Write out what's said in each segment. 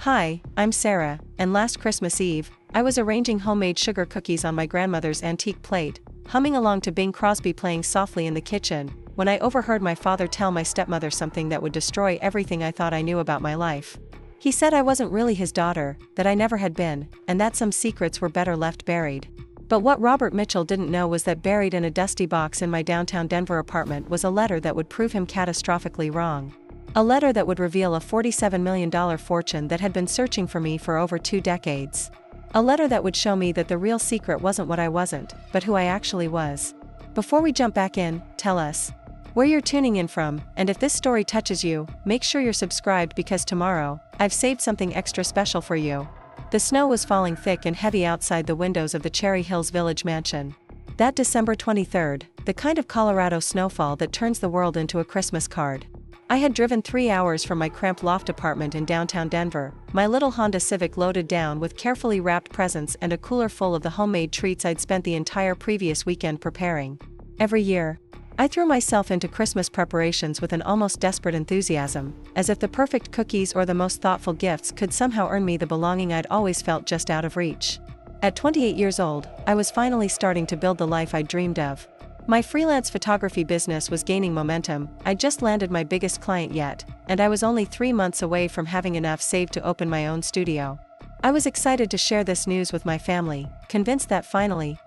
Hi, I'm Sarah, and last Christmas Eve, I was arranging homemade sugar cookies on my grandmother's antique plate, humming along to Bing Crosby playing softly in the kitchen, when I overheard my father tell my stepmother something that would destroy everything I thought I knew about my life. He said I wasn't really his daughter, that I never had been, and that some secrets were better left buried. But what Robert Mitchell didn't know was that buried in a dusty box in my downtown Denver apartment was a letter that would prove him catastrophically wrong. A letter that would reveal a $47 million fortune that had been searching for me for over 2 decades. A letter that would show me that the real secret wasn't what I wasn't, but who I actually was. Before we jump back in, tell us where you're tuning in from, and if this story touches you, make sure you're subscribed because tomorrow, I've saved something extra special for you. The snow was falling thick and heavy outside the windows of the Cherry Hills Village mansion. That December 23rd, the kind of Colorado snowfall that turns the world into a Christmas card. I had driven 3 hours from my cramped loft apartment in downtown Denver, my little Honda Civic loaded down with carefully wrapped presents and a cooler full of the homemade treats I'd spent the entire previous weekend preparing. Every year, I threw myself into Christmas preparations with an almost desperate enthusiasm, as if the perfect cookies or the most thoughtful gifts could somehow earn me the belonging I'd always felt just out of reach. At 28 years old, I was finally starting to build the life I'd dreamed of. My freelance photography business was gaining momentum, I'd just landed my biggest client yet, and I was only 3 months away from having enough saved to open my own studio. I was excited to share this news with my family, convinced that finally,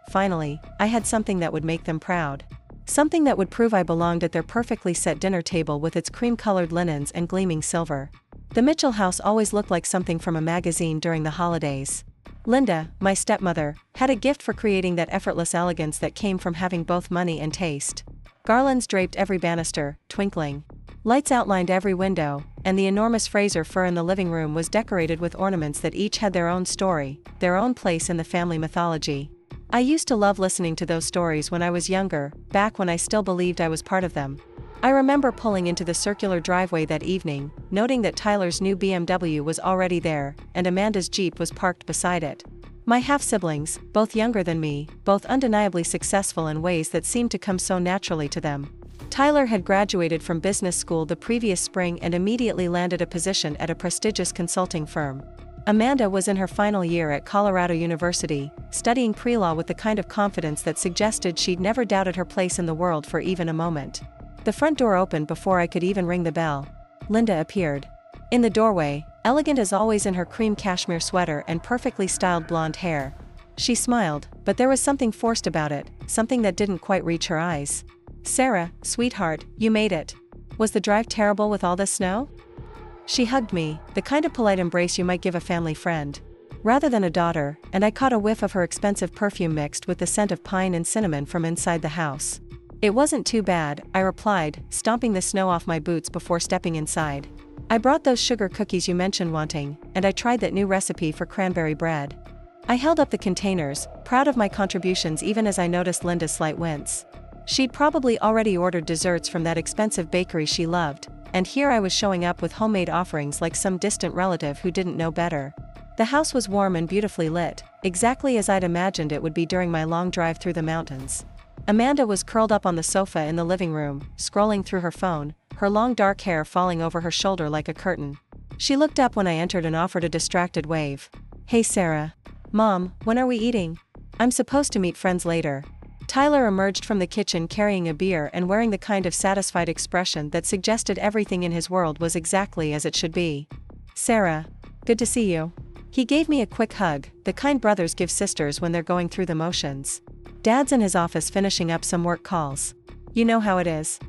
I had something that would make them proud. Something that would prove I belonged at their perfectly set dinner table with its cream-colored linens and gleaming silver. The Mitchell house always looked like something from a magazine during the holidays. Linda, my stepmother, had a gift for creating that effortless elegance that came from having both money and taste. Garlands draped every banister, twinkling. Lights outlined every window, and the enormous Fraser fur in the living room was decorated with ornaments that each had their own story, their own place in the family mythology. I used to love listening to those stories when I was younger, back when I still believed I was part of them. I remember pulling into the circular driveway that evening, noting that Tyler's new BMW was already there, and Amanda's Jeep was parked beside it. My half-siblings, both younger than me, both undeniably successful in ways that seemed to come so naturally to them. Tyler had graduated from business school the previous spring and immediately landed a position at a prestigious consulting firm. Amanda was in her final year at Colorado University, studying pre-law with the kind of confidence that suggested she'd never doubted her place in the world for even a moment. The front door opened before I could even ring the bell. Linda appeared. In the doorway, elegant as always in her cream cashmere sweater and perfectly styled blonde hair. She smiled, but there was something forced about it, something that didn't quite reach her eyes. "Sarah, sweetheart, you made it. Was the drive terrible with all this snow?" She hugged me, the kind of polite embrace you might give a family friend, rather than a daughter, and I caught a whiff of her expensive perfume mixed with the scent of pine and cinnamon from inside the house. "It wasn't too bad," I replied, stomping the snow off my boots before stepping inside. "I brought those sugar cookies you mentioned wanting, and I tried that new recipe for cranberry bread." I held up the containers, proud of my contributions even as I noticed Linda's slight wince. She'd probably already ordered desserts from that expensive bakery she loved, and here I was showing up with homemade offerings like some distant relative who didn't know better. The house was warm and beautifully lit, exactly as I'd imagined it would be during my long drive through the mountains. Amanda was curled up on the sofa in the living room, scrolling through her phone, her long dark hair falling over her shoulder like a curtain. She looked up when I entered and offered a distracted wave. "Hey Sarah. Mom, when are we eating? I'm supposed to meet friends later." Tyler emerged from the kitchen carrying a beer and wearing the kind of satisfied expression that suggested everything in his world was exactly as it should be. "Sarah. Good to see you." He gave me a quick hug, the kind brothers give sisters when they're going through the motions. Dad's in his office finishing up some work calls. "You know how it is."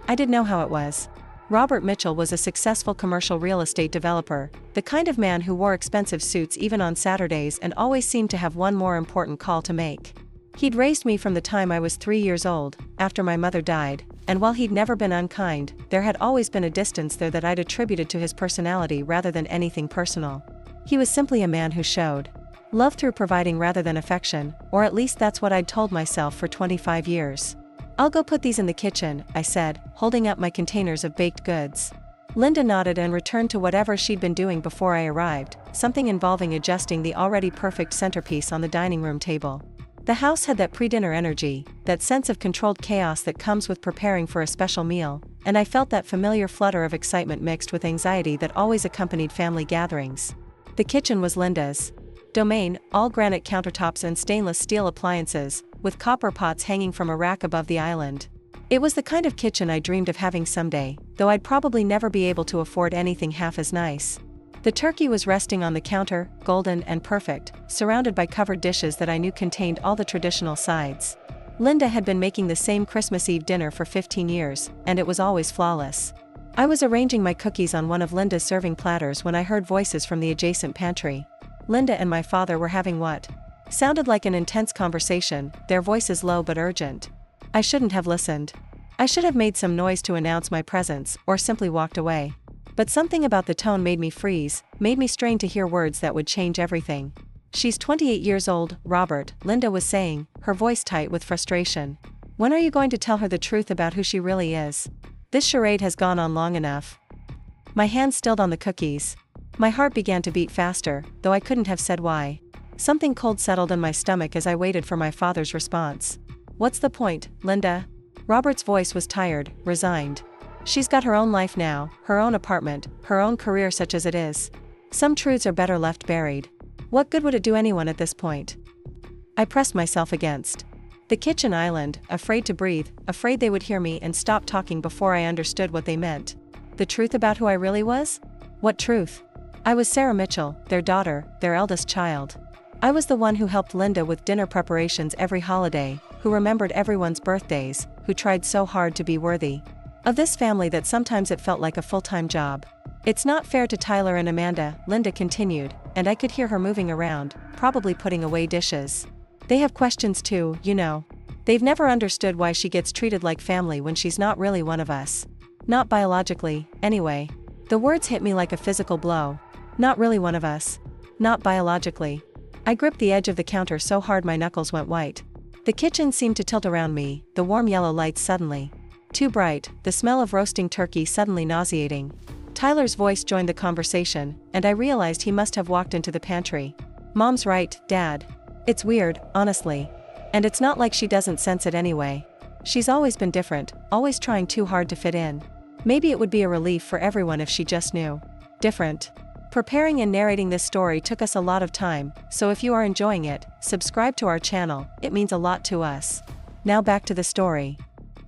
I did know how it was. Robert Mitchell was a successful commercial real estate developer, the kind of man who wore expensive suits even on Saturdays and always seemed to have one more important call to make. He'd raised me from the time I was 3 years old, after my mother died, and while he'd never been unkind, there had always been a distance there that I'd attributed to his personality rather than anything personal. He was simply a man who showed love through providing rather than affection, or at least that's what I'd told myself for 25 years. "I'll go put these in the kitchen," I said, holding up my containers of baked goods. Linda nodded and returned to whatever she'd been doing before I arrived, something involving adjusting the already perfect centerpiece on the dining room table. The house had that pre-dinner energy, that sense of controlled chaos that comes with preparing for a special meal, and I felt that familiar flutter of excitement mixed with anxiety that always accompanied family gatherings. The kitchen was Linda's domain, all granite countertops and stainless steel appliances, with copper pots hanging from a rack above the island. It was the kind of kitchen I dreamed of having someday, though I'd probably never be able to afford anything half as nice. The turkey was resting on the counter, golden and perfect, surrounded by covered dishes that I knew contained all the traditional sides. Linda had been making the same Christmas Eve dinner for 15 years, and it was always flawless. I was arranging my cookies on one of Linda's serving platters when I heard voices from the adjacent pantry. Linda and my father were having what sounded like an intense conversation, their voices low but urgent. I shouldn't have listened. I should have made some noise to announce my presence, or simply walked away. But something about the tone made me freeze, made me strain to hear words that would change everything. "She's 28 years old, Robert," Linda was saying, her voice tight with frustration. "When are you going to tell her the truth about who she really is? This charade has gone on long enough." My hands stilled on the cookies. My heart began to beat faster, though I couldn't have said why. Something cold settled in my stomach as I waited for my father's response. "What's the point, Linda?" Robert's voice was tired, resigned. "She's got her own life now, her own apartment, her own career such as it is. Some truths are better left buried. What good would it do anyone at this point?" I pressed myself against the kitchen island, afraid to breathe, afraid they would hear me and stop talking before I understood what they meant. The truth about who I really was? What truth? I was Sarah Mitchell, their daughter, their eldest child. I was the one who helped Linda with dinner preparations every holiday, who remembered everyone's birthdays, who tried so hard to be worthy of this family that sometimes it felt like a full-time job. "It's not fair to Tyler and Amanda," Linda continued, and I could hear her moving around, probably putting away dishes. "They have questions too, you know. They've never understood why she gets treated like family when she's not really one of us. Not biologically, anyway." The words hit me like a physical blow. Not really one of us. Not biologically. I gripped the edge of the counter so hard my knuckles went white. The kitchen seemed to tilt around me, the warm yellow lights suddenly too bright, the smell of roasting turkey suddenly nauseating. Tyler's voice joined the conversation, and I realized he must have walked into the pantry. "Mom's right, Dad. It's weird, honestly. And it's not like she doesn't sense it anyway. She's always been different, always trying too hard to fit in. Maybe it would be a relief for everyone if she just knew. Different." Preparing and narrating this story took us a lot of time, so if you are enjoying it, subscribe to our channel, it means a lot to us. Now back to the story.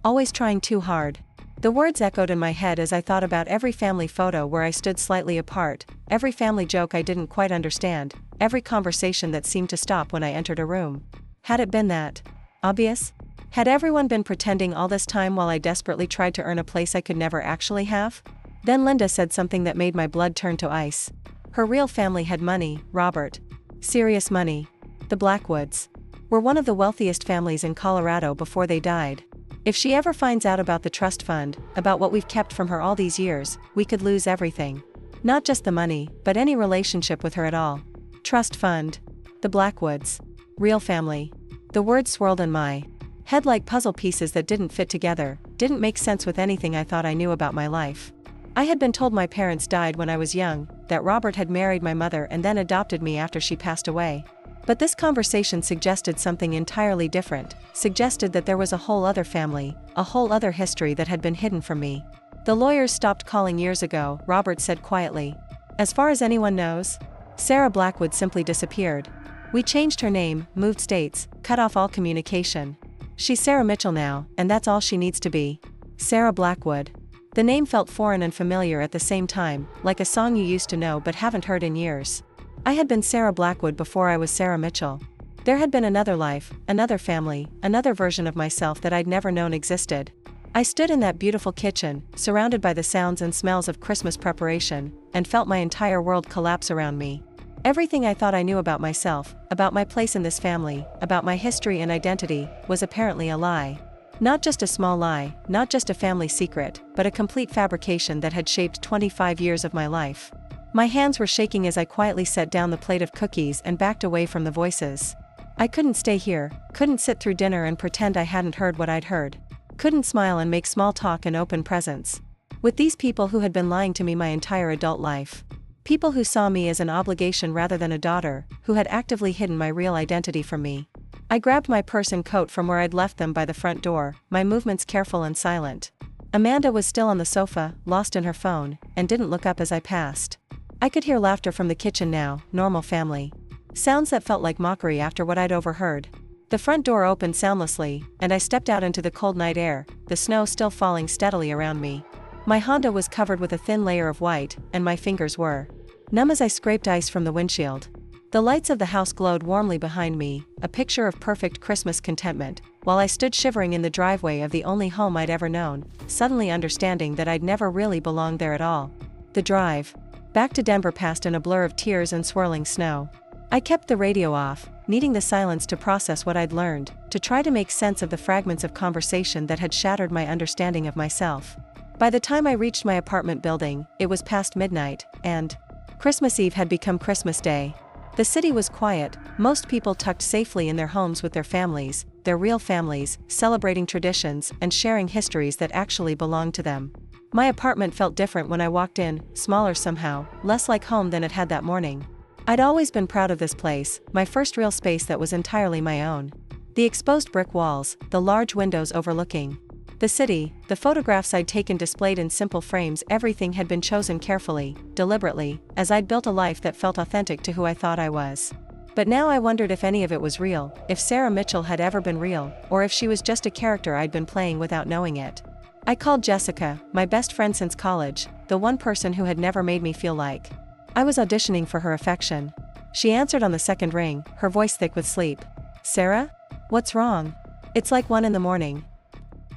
Always trying too hard. The words echoed in my head as I thought about every family photo where I stood slightly apart, every family joke I didn't quite understand, every conversation that seemed to stop when I entered a room. Had it been that obvious? Had everyone been pretending all this time while I desperately tried to earn a place I could never actually have? Then Linda said something that made my blood turn to ice. Her real family had money, Robert. Serious money. The Blackwoods were one of the wealthiest families in Colorado before they died. If she ever finds out about the trust fund, about what we've kept from her all these years, we could lose everything. Not just the money, but any relationship with her at all. Trust fund. The Blackwoods. Real family. The words swirled in my head like puzzle pieces that didn't fit together, didn't make sense with anything I thought I knew about my life. I had been told my parents died when I was young, that Robert had married my mother and then adopted me after she passed away. But this conversation suggested something entirely different, suggested that there was a whole other family, a whole other history that had been hidden from me. "The lawyers stopped calling years ago," Robert said quietly. "As far as anyone knows, Sarah Blackwood simply disappeared. We changed her name, moved states, cut off all communication. She's Sarah Mitchell now, and that's all she needs to be. Sarah Blackwood." The name felt foreign and familiar at the same time, like a song you used to know but haven't heard in years. I had been Sarah Blackwood before I was Sarah Mitchell. There had been another life, another family, another version of myself that I'd never known existed. I stood in that beautiful kitchen, surrounded by the sounds and smells of Christmas preparation, and felt my entire world collapse around me. Everything I thought I knew about myself, about my place in this family, about my history and identity, was apparently a lie. Not just a small lie, not just a family secret, but a complete fabrication that had shaped 25 years of my life. My hands were shaking as I quietly set down the plate of cookies and backed away from the voices. I couldn't stay here, couldn't sit through dinner and pretend I hadn't heard what I'd heard. Couldn't smile and make small talk and open presents with these people who had been lying to me my entire adult life. People who saw me as an obligation rather than a daughter, who had actively hidden my real identity from me. I grabbed my purse and coat from where I'd left them by the front door, my movements careful and silent. Amanda was still on the sofa, lost in her phone, and didn't look up as I passed. I could hear laughter from the kitchen now, normal family. Sounds that felt like mockery after what I'd overheard. The front door opened soundlessly, and I stepped out into the cold night air, the snow still falling steadily around me. My Honda was covered with a thin layer of white, and my fingers were numb as I scraped ice from the windshield. The lights of the house glowed warmly behind me, a picture of perfect Christmas contentment, while I stood shivering in the driveway of the only home I'd ever known, suddenly understanding that I'd never really belonged there at all. The drive back to Denver passed in a blur of tears and swirling snow. I kept the radio off, needing the silence to process what I'd learned, to try to make sense of the fragments of conversation that had shattered my understanding of myself. By the time I reached my apartment building, it was past midnight, and Christmas Eve had become Christmas Day. The city was quiet, most people tucked safely in their homes with their families, their real families, celebrating traditions and sharing histories that actually belonged to them. My apartment felt different when I walked in, smaller somehow, less like home than it had that morning. I'd always been proud of this place, my first real space that was entirely my own. The exposed brick walls, the large windows overlooking the city, the photographs I'd taken displayed in simple frames, everything had been chosen carefully, deliberately, as I'd built a life that felt authentic to who I thought I was. But now I wondered if any of it was real, if Sarah Mitchell had ever been real, or if she was just a character I'd been playing without knowing it. I called Jessica, my best friend since college, the one person who had never made me feel like I was auditioning for her affection. She answered on the second ring, her voice thick with sleep. "Sarah? What's wrong? It's like 1 a.m.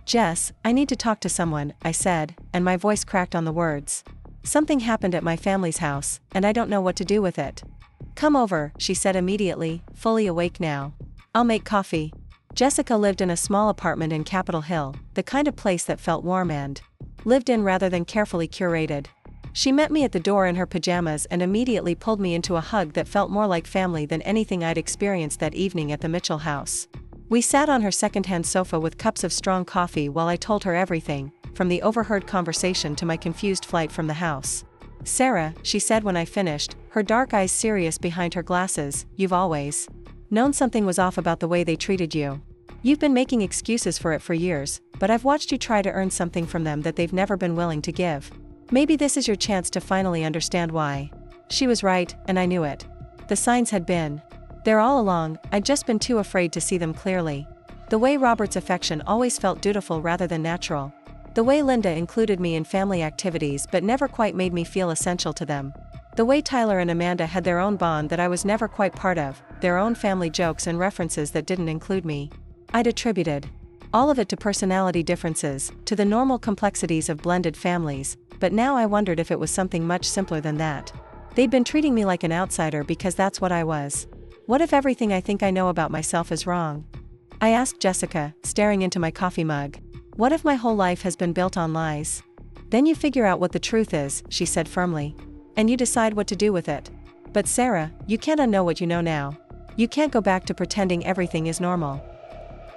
"Jess, I need to talk to someone," I said, and my voice cracked on the words. "Something happened at my family's house, and I don't know what to do with it." "Come over," she said immediately, fully awake now. "I'll make coffee." Jessica lived in a small apartment in Capitol Hill, the kind of place that felt warm and lived in rather than carefully curated. She met me at the door in her pajamas and immediately pulled me into a hug that felt more like family than anything I'd experienced that evening at the Mitchell house. We sat on her second-hand sofa with cups of strong coffee while I told her everything, from the overheard conversation to my confused flight from the house. "Sarah," she said when I finished, her dark eyes serious behind her glasses, "you've always known something was off about the way they treated you. You've been making excuses for it for years, but I've watched you try to earn something from them that they've never been willing to give. Maybe this is your chance to finally understand why." She was right, and I knew it. The signs had been there all along, I'd just been too afraid to see them clearly. The way Robert's affection always felt dutiful rather than natural. The way Linda included me in family activities but never quite made me feel essential to them. The way Tyler and Amanda had their own bond that I was never quite part of, their own family jokes and references that didn't include me. I'd attributed all of it to personality differences, to the normal complexities of blended families, but now I wondered if it was something much simpler than that. They'd been treating me like an outsider because that's what I was. What if everything I think I know about myself is wrong? I asked Jessica, staring into my coffee mug. What if my whole life has been built on lies? Then you figure out what the truth is, she said firmly. And you decide what to do with it. But Sarah, you can't unknow what you know now. You can't go back to pretending everything is normal.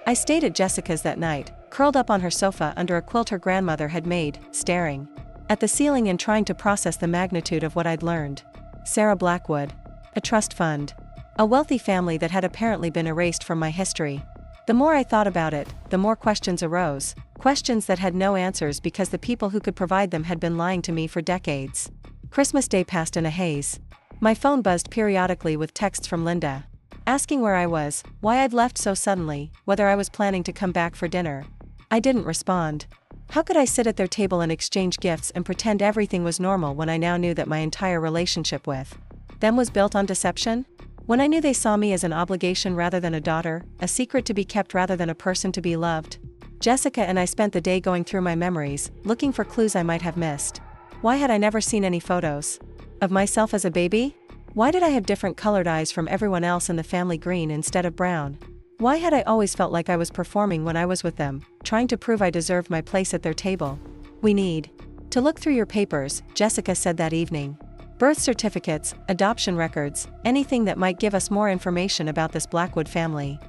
I stayed at Jessica's that night, curled up on her sofa under a quilt her grandmother had made, staring at the ceiling and trying to process the magnitude of what I'd learned. Sarah Blackwood. A trust fund. A wealthy family that had apparently been erased from my history. The more I thought about it, the more questions arose, questions that had no answers because the people who could provide them had been lying to me for decades. Christmas Day passed in a haze. My phone buzzed periodically with texts from Linda, asking where I was, why I'd left so suddenly, whether I was planning to come back for dinner. I didn't respond. How could I sit at their table and exchange gifts and pretend everything was normal when I now knew that my entire relationship with them was built on deception? When I knew they saw me as an obligation rather than a daughter, a secret to be kept rather than a person to be loved. Jessica and I spent the day going through my memories, looking for clues I might have missed. Why had I never seen any photos of myself as a baby? Why did I have different colored eyes from everyone else in the family, green instead of brown? Why had I always felt like I was performing when I was with them, trying to prove I deserved my place at their table? "We need to look through your papers," Jessica said that evening. "Birth certificates, adoption records, anything that might give us more information about this Blackwood family."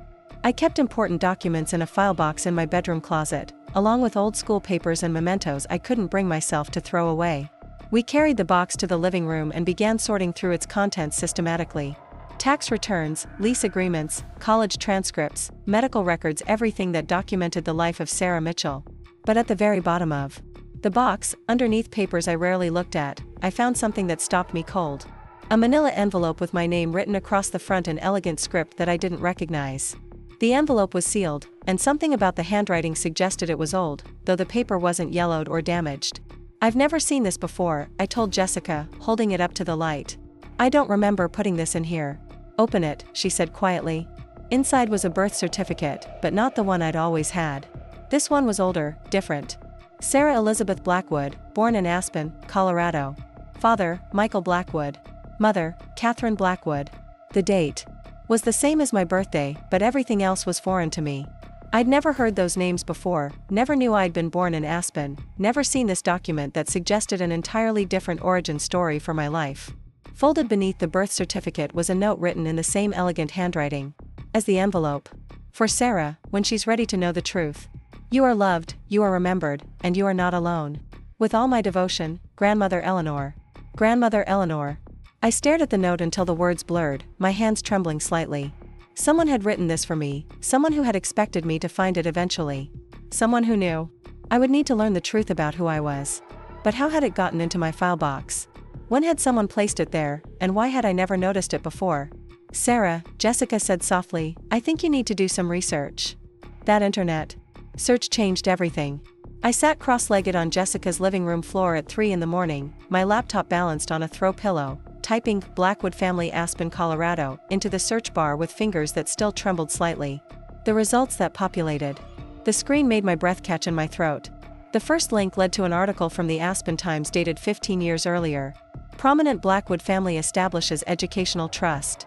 I kept important documents in a file box in my bedroom closet, along with old school papers and mementos I couldn't bring myself to throw away. We carried the box to the living room and began sorting through its contents systematically. Tax returns, lease agreements, college transcripts, medical records, everything that documented the life of Sarah Mitchell. But at the very bottom of the box, underneath papers I rarely looked at, I found something that stopped me cold. A manila envelope with my name written across the front in elegant script that I didn't recognize. The envelope was sealed, and something about the handwriting suggested it was old, though the paper wasn't yellowed or damaged. "I've never seen this before," I told Jessica, holding it up to the light. "I don't remember putting this in here." "Open it," she said quietly. Inside was a birth certificate, but not the one I'd always had. This one was older, different. Sarah Elizabeth Blackwood, born in Aspen, Colorado. Father, Michael Blackwood. Mother, Catherine Blackwood. The date was the same as my birthday, but everything else was foreign to me. I'd never heard those names before, never knew I'd been born in Aspen, never seen this document that suggested an entirely different origin story for my life. Folded beneath the birth certificate was a note written in the same elegant handwriting as the envelope. "For Sarah, when she's ready to know the truth. You are loved, you are remembered, and you are not alone. With all my devotion, Grandmother Eleanor." Grandmother Eleanor. I stared at the note until the words blurred, my hands trembling slightly. Someone had written this for me, someone who had expected me to find it eventually. Someone who knew I would need to learn the truth about who I was. But how had it gotten into my file box? When had someone placed it there, and why had I never noticed it before? "Sarah," Jessica said softly, "I think you need to do some research." That internet search changed everything. I sat cross-legged on Jessica's living room floor at 3 in the morning, my laptop balanced on a throw pillow, typing "Blackwood family Aspen, Colorado" into the search bar with fingers that still trembled slightly. The results that populated the screen made my breath catch in my throat. The first link led to an article from the Aspen Times dated 15 years earlier. "Prominent Blackwood family establishes educational trust."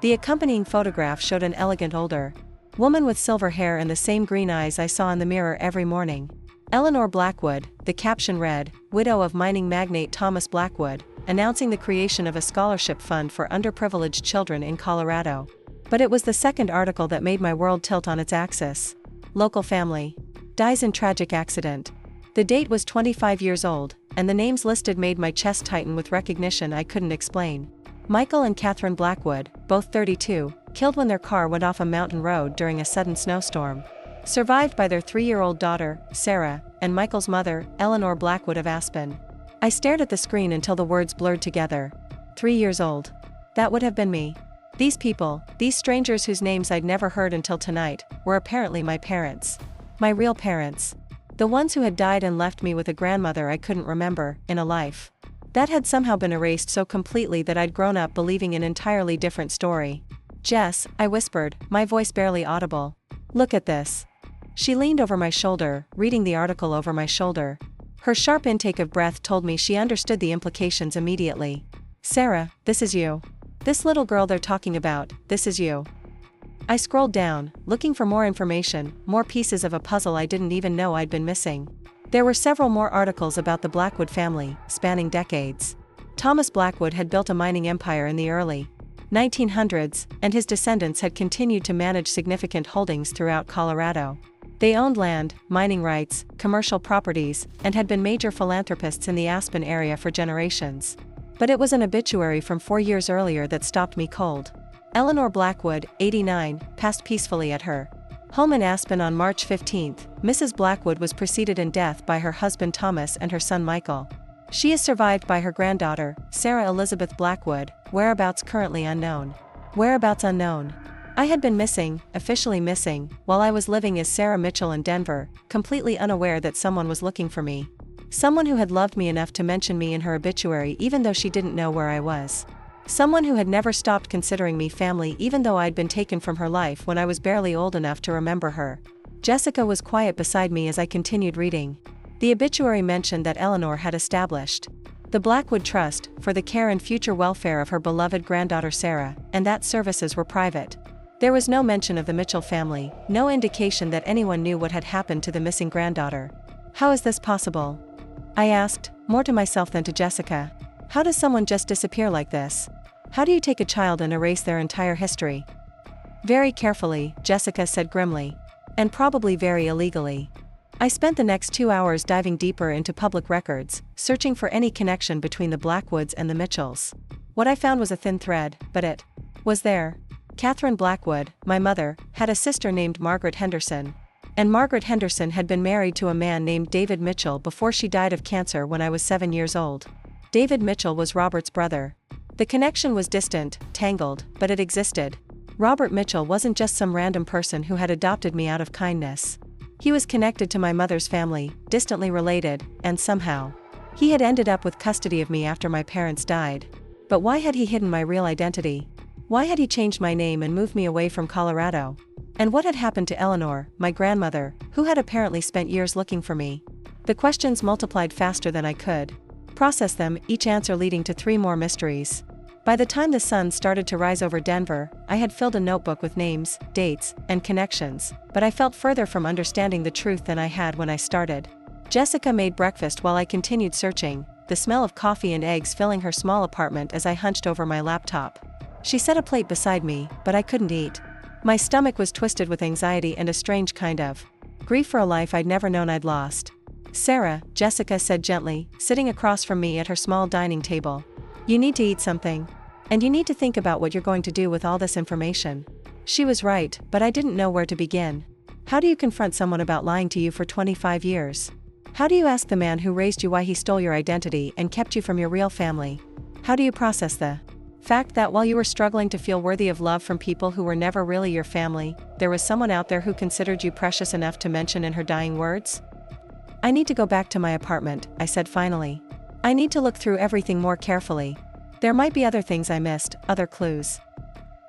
The accompanying photograph showed an elegant older woman with silver hair and the same green eyes I saw in the mirror every morning. Eleanor Blackwood, the caption read, widow of mining magnate Thomas Blackwood, announcing the creation of a scholarship fund for underprivileged children in Colorado. But it was the second article that made my world tilt on its axis. Local family dies in tragic accident. The date was 25 years old, and the names listed made my chest tighten with recognition I couldn't explain. Michael and Catherine Blackwood, both 32, killed when their car went off a mountain road during a sudden snowstorm. Survived by their 3-year-old daughter, Sarah, and Michael's mother, Eleanor Blackwood of Aspen. I stared at the screen until the words blurred together. 3 years old. That would have been me. These people, these strangers whose names I'd never heard until tonight, were apparently my parents. My real parents. The ones who had died and left me with a grandmother I couldn't remember, in a life that had somehow been erased so completely that I'd grown up believing an entirely different story. "Jess," I whispered, my voice barely audible. "Look at this." She leaned over my shoulder, reading the article over my shoulder. Her sharp intake of breath told me she understood the implications immediately. "Sarah, this is you. This little girl they're talking about, this is you." I scrolled down, looking for more information, more pieces of a puzzle I didn't even know I'd been missing. There were several more articles about the Blackwood family, spanning decades. Thomas Blackwood had built a mining empire in the early 1900s, and his descendants had continued to manage significant holdings throughout Colorado. They owned land, mining rights, commercial properties, and had been major philanthropists in the Aspen area for generations. But it was an obituary from 4 years earlier that stopped me cold. Eleanor Blackwood, 89, passed peacefully at her home in Aspen on March 15. Mrs. Blackwood was preceded in death by her husband Thomas and her son Michael. She is survived by her granddaughter, Sarah Elizabeth Blackwood, whereabouts currently unknown. Whereabouts unknown. I had been missing, officially missing, while I was living as Sarah Mitchell in Denver, completely unaware that someone was looking for me. Someone who had loved me enough to mention me in her obituary even though she didn't know where I was. Someone who had never stopped considering me family even though I'd been taken from her life when I was barely old enough to remember her. Jessica was quiet beside me as I continued reading. The obituary mentioned that Eleanor had established the Blackwood Trust for the care and future welfare of her beloved granddaughter Sarah, and that services were private. There was no mention of the Mitchell family, no indication that anyone knew what had happened to the missing granddaughter. "How is this possible?" I asked, more to myself than to Jessica. "How does someone just disappear like this? How do you take a child and erase their entire history?" "Very carefully," Jessica said grimly. "And probably very illegally." I spent the next 2 hours diving deeper into public records, searching for any connection between the Blackwoods and the Mitchells. What I found was a thin thread, but it Was there? Catherine Blackwood, my mother, had a sister named Margaret Henderson. And Margaret Henderson had been married to a man named David Mitchell before she died of cancer when I was 7 years old. David Mitchell was Robert's brother. The connection was distant, tangled, but it existed. Robert Mitchell wasn't just some random person who had adopted me out of kindness. He was connected to my mother's family, distantly related, and somehow, he had ended up with custody of me after my parents died. But why had he hidden my real identity? Why had he changed my name and moved me away from Colorado? And what had happened to Eleanor, my grandmother, who had apparently spent years looking for me? The questions multiplied faster than I could process them, each answer leading to 3 more mysteries. By the time the sun started to rise over Denver, I had filled a notebook with names, dates, and connections, but I felt further from understanding the truth than I had when I started. Jessica made breakfast while I continued searching, the smell of coffee and eggs filling her small apartment as I hunched over my laptop. She set a plate beside me, but I couldn't eat. My stomach was twisted with anxiety and a strange kind of grief for a life I'd never known I'd lost. "Sarah," Jessica said gently, sitting across from me at her small dining table. "You need to eat something. And you need to think about what you're going to do with all this information." She was right, but I didn't know where to begin. How do you confront someone about lying to you for 25 years? How do you ask the man who raised you why he stole your identity and kept you from your real family? How do you process the fact that while you were struggling to feel worthy of love from people who were never really your family, there was someone out there who considered you precious enough to mention in her dying words? "I need to go back to my apartment," I said finally. "I need to look through everything more carefully. There might be other things I missed, other clues."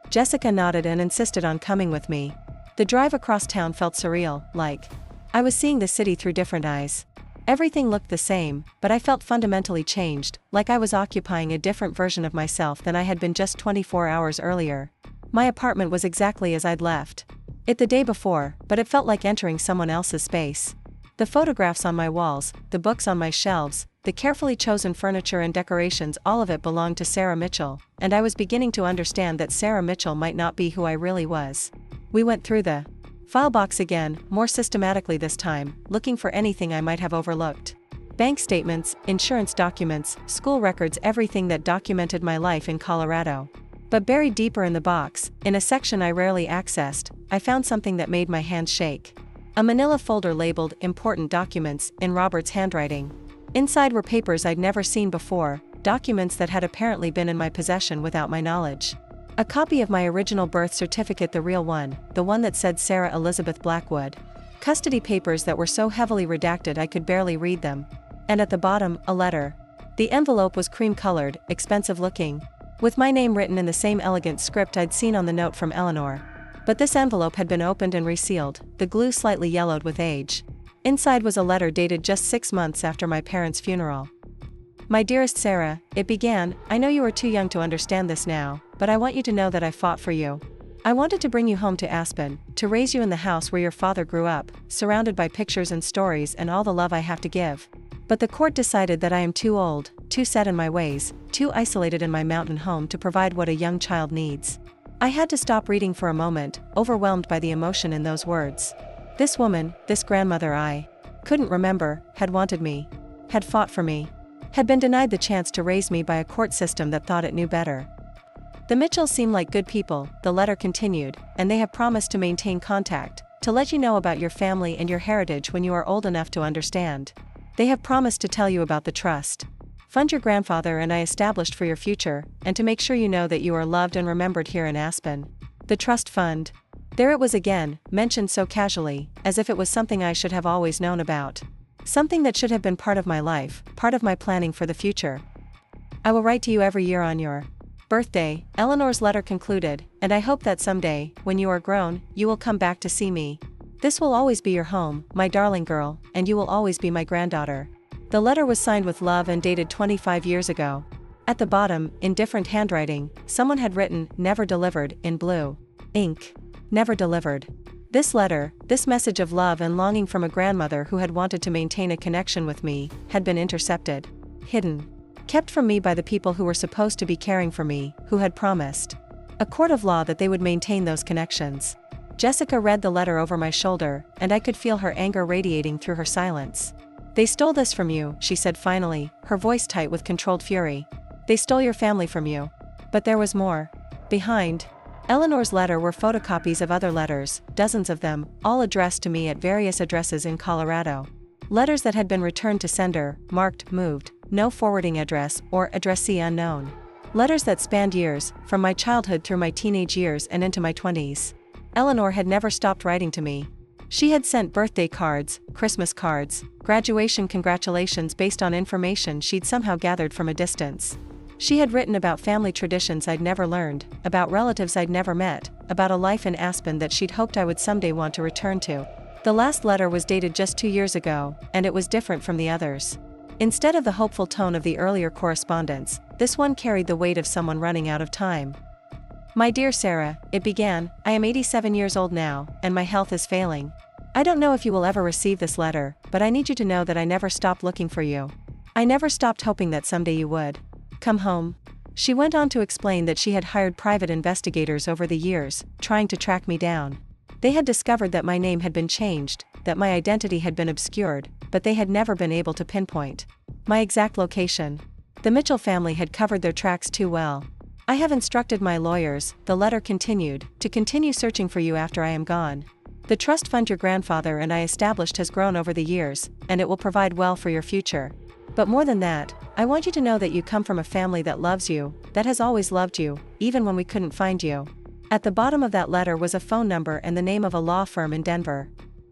Jessica nodded and insisted on coming with me. The drive across town felt surreal, like I was seeing the city through different eyes. Everything looked the same, but I felt fundamentally changed, like I was occupying a different version of myself than I had been just 24 hours earlier. My apartment was exactly as I'd left it the day before, but it felt like entering someone else's space. The photographs on my walls, the books on my shelves, the carefully chosen furniture and decorations, all of it belonged to Sarah Mitchell, and I was beginning to understand that Sarah Mitchell might not be who I really was. We went through the file box again, more systematically this time, looking for anything I might have overlooked. Bank statements, insurance documents, school records, everything that documented my life in Colorado. But buried deeper in the box, in a section I rarely accessed, I found something that made my hands shake. A manila folder labeled "Important Documents" in Robert's handwriting. Inside were papers I'd never seen before, documents that had apparently been in my possession without my knowledge. A copy of my original birth certificate, the real one, the one that said Sarah Elizabeth Blackwood. Custody papers that were so heavily redacted I could barely read them. And at the bottom, a letter. The envelope was cream-colored, expensive-looking, with my name written in the same elegant script I'd seen on the note from Eleanor. But this envelope had been opened and resealed, the glue slightly yellowed with age. Inside was a letter dated just 6 months after my parents' funeral. "My dearest Sarah," it began, "I know you are too young to understand this now, but I want you to know that I fought for you. I wanted to bring you home to Aspen, to raise you in the house where your father grew up, surrounded by pictures and stories and all the love I have to give. But the court decided that I am too old, too set in my ways, too isolated in my mountain home to provide what a young child needs." I had to stop reading for a moment, overwhelmed by the emotion in those words. This woman, this grandmother I couldn't remember, had wanted me, had fought for me, had been denied the chance to raise me by a court system that thought it knew better. "The Mitchells seem like good people," the letter continued, "and they have promised to maintain contact, to let you know about your family and your heritage when you are old enough to understand. They have promised to tell you about the trust fund your grandfather and I established for your future, and to make sure you know that you are loved and remembered here in Aspen. The trust fund." There it was again, mentioned so casually, as if it was something I should have always known about. Something that should have been part of my life, part of my planning for the future. "I will write to you every year on your birthday," Eleanor's letter concluded, "and I hope that someday, when you are grown, you will come back to see me. This will always be your home, my darling girl, and you will always be my granddaughter." The letter was signed with love and dated 25 years ago. At the bottom, in different handwriting, someone had written, "Never delivered," in blue ink. Never delivered. This letter, this message of love and longing from a grandmother who had wanted to maintain a connection with me, had been intercepted. Hidden. Kept from me by the people who were supposed to be caring for me, who had promised a court of law that they would maintain those connections. Jessica read the letter over my shoulder, and I could feel her anger radiating through her silence. "They stole this from you," she said finally, her voice tight with controlled fury. "They stole your family from you. But there was more. Behind Eleanor's letter were photocopies of other letters, dozens of them, all addressed to me at various addresses in Colorado. Letters that had been returned to sender, marked moved, no forwarding address or addressee unknown. Letters that spanned years, from my childhood through my teenage years and into my 20s. Eleanor had never stopped writing to me. She had sent birthday cards, Christmas cards, graduation congratulations based on information she'd somehow gathered from a distance. She had written about family traditions I'd never learned, about relatives I'd never met, about a life in Aspen that she'd hoped I would someday want to return to. The last letter was dated just 2 years ago, and it was different from the others. Instead of the hopeful tone of the earlier correspondence, this one carried the weight of someone running out of time. My dear Sarah, it began, I am 87 years old now, and my health is failing. I don't know if you will ever receive this letter, but I need you to know that I never stopped looking for you. I never stopped hoping that someday you would come home. She went on to explain that she had hired private investigators over the years, trying to track me down. They had discovered that my name had been changed, that my identity had been obscured, but they had never been able to pinpoint my exact location. The Mitchell family had covered their tracks too well. I have instructed my lawyers, the letter continued, to continue searching for you after I am gone. The trust fund your grandfather and I established has grown over the years, and it will provide well for your future. But more than that, I want you to know that you come from a family that loves you, that has always loved you, even when we couldn't find you. At the bottom of that letter was a phone number and the name of a law firm in Denver.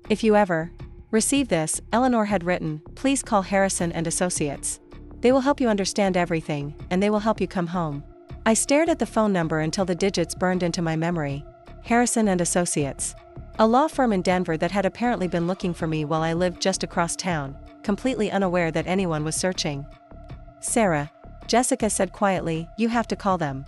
If you ever receive this, Eleanor had written, please call Harrison and Associates. They will help you understand everything, and they will help you come home. I stared at the phone number until the digits burned into my memory. Harrison and Associates. A law firm in Denver that had apparently been looking for me while I lived just across town, completely unaware that anyone was searching. Sarah, Jessica said quietly, you have to call them.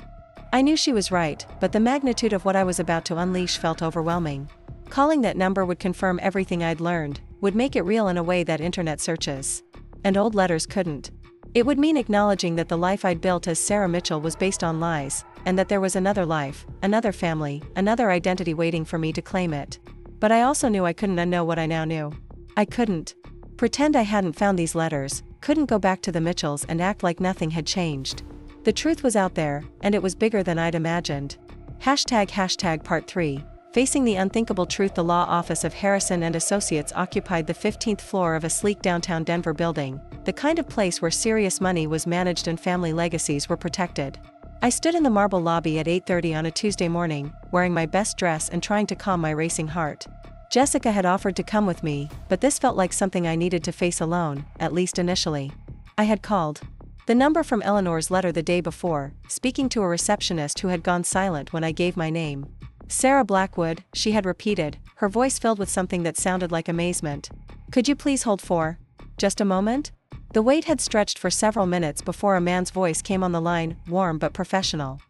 I knew she was right, but the magnitude of what I was about to unleash felt overwhelming. Calling that number would confirm everything I'd learned, would make it real in a way that internet searches and old letters couldn't. It would mean acknowledging that the life I'd built as Sarah Mitchell was based on lies, and that there was another life, another family, another identity waiting for me to claim it. But I also knew I couldn't unknow what I now knew. I couldn't pretend I hadn't found these letters, couldn't go back to the Mitchells and act like nothing had changed. The truth was out there, and it was bigger than I'd imagined. ## Part 3. Facing the unthinkable truth. The law office of Harrison and Associates occupied the 15th floor of a sleek downtown Denver building, the kind of place where serious money was managed and family legacies were protected. I stood in the marble lobby at 8:30 on a Tuesday morning, wearing my best dress and trying to calm my racing heart. Jessica had offered to come with me, but this felt like something I needed to face alone, at least initially. I had called the number from Eleanor's letter the day before, speaking to a receptionist who had gone silent when I gave my name. Sarah Blackwood, she had repeated, her voice filled with something that sounded like amazement. Could you please hold for just a moment? The wait had stretched for several minutes before a man's voice came on the line, warm but professional.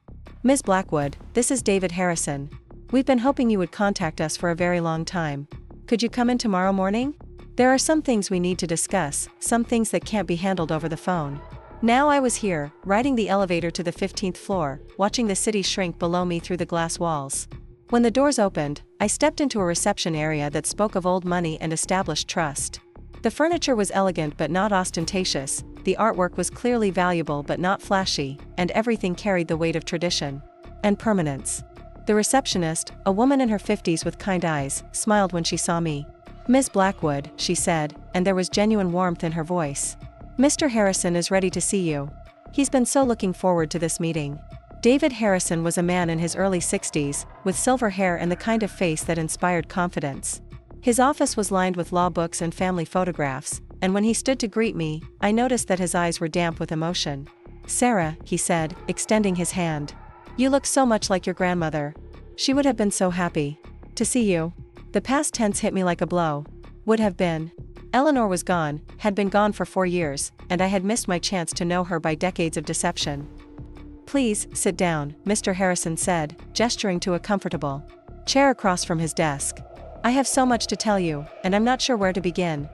Ms. Blackwood, this is David Harrison. We've been hoping you would contact us for a very long time. Could you come in tomorrow morning? There are some things we need to discuss, some things that can't be handled over the phone. Now I was here, riding the elevator to the 15th floor, watching the city shrink below me through the glass walls. When the doors opened, I stepped into a reception area that spoke of old money and established trust. The furniture was elegant but not ostentatious, the artwork was clearly valuable but not flashy, and everything carried the weight of tradition and permanence. The receptionist, a woman in her 50s with kind eyes, smiled when she saw me. Ms. Blackwood, she said, and there was genuine warmth in her voice. Mr. Harrison is ready to see you. He's been so looking forward to this meeting. David Harrison was a man in his early 60s, with silver hair and the kind of face that inspired confidence. His office was lined with law books and family photographs, and when he stood to greet me, I noticed that his eyes were damp with emotion. Sarah, he said, extending his hand. You look so much like your grandmother. She would have been so happy to see you. The past tense hit me like a blow. Would have been. Eleanor was gone, had been gone for 4 years, and I had missed my chance to know her by decades of deception. Please, sit down, Mr. Harrison said, gesturing to a comfortable chair across from his desk. I have so much to tell you, and I'm not sure where to begin.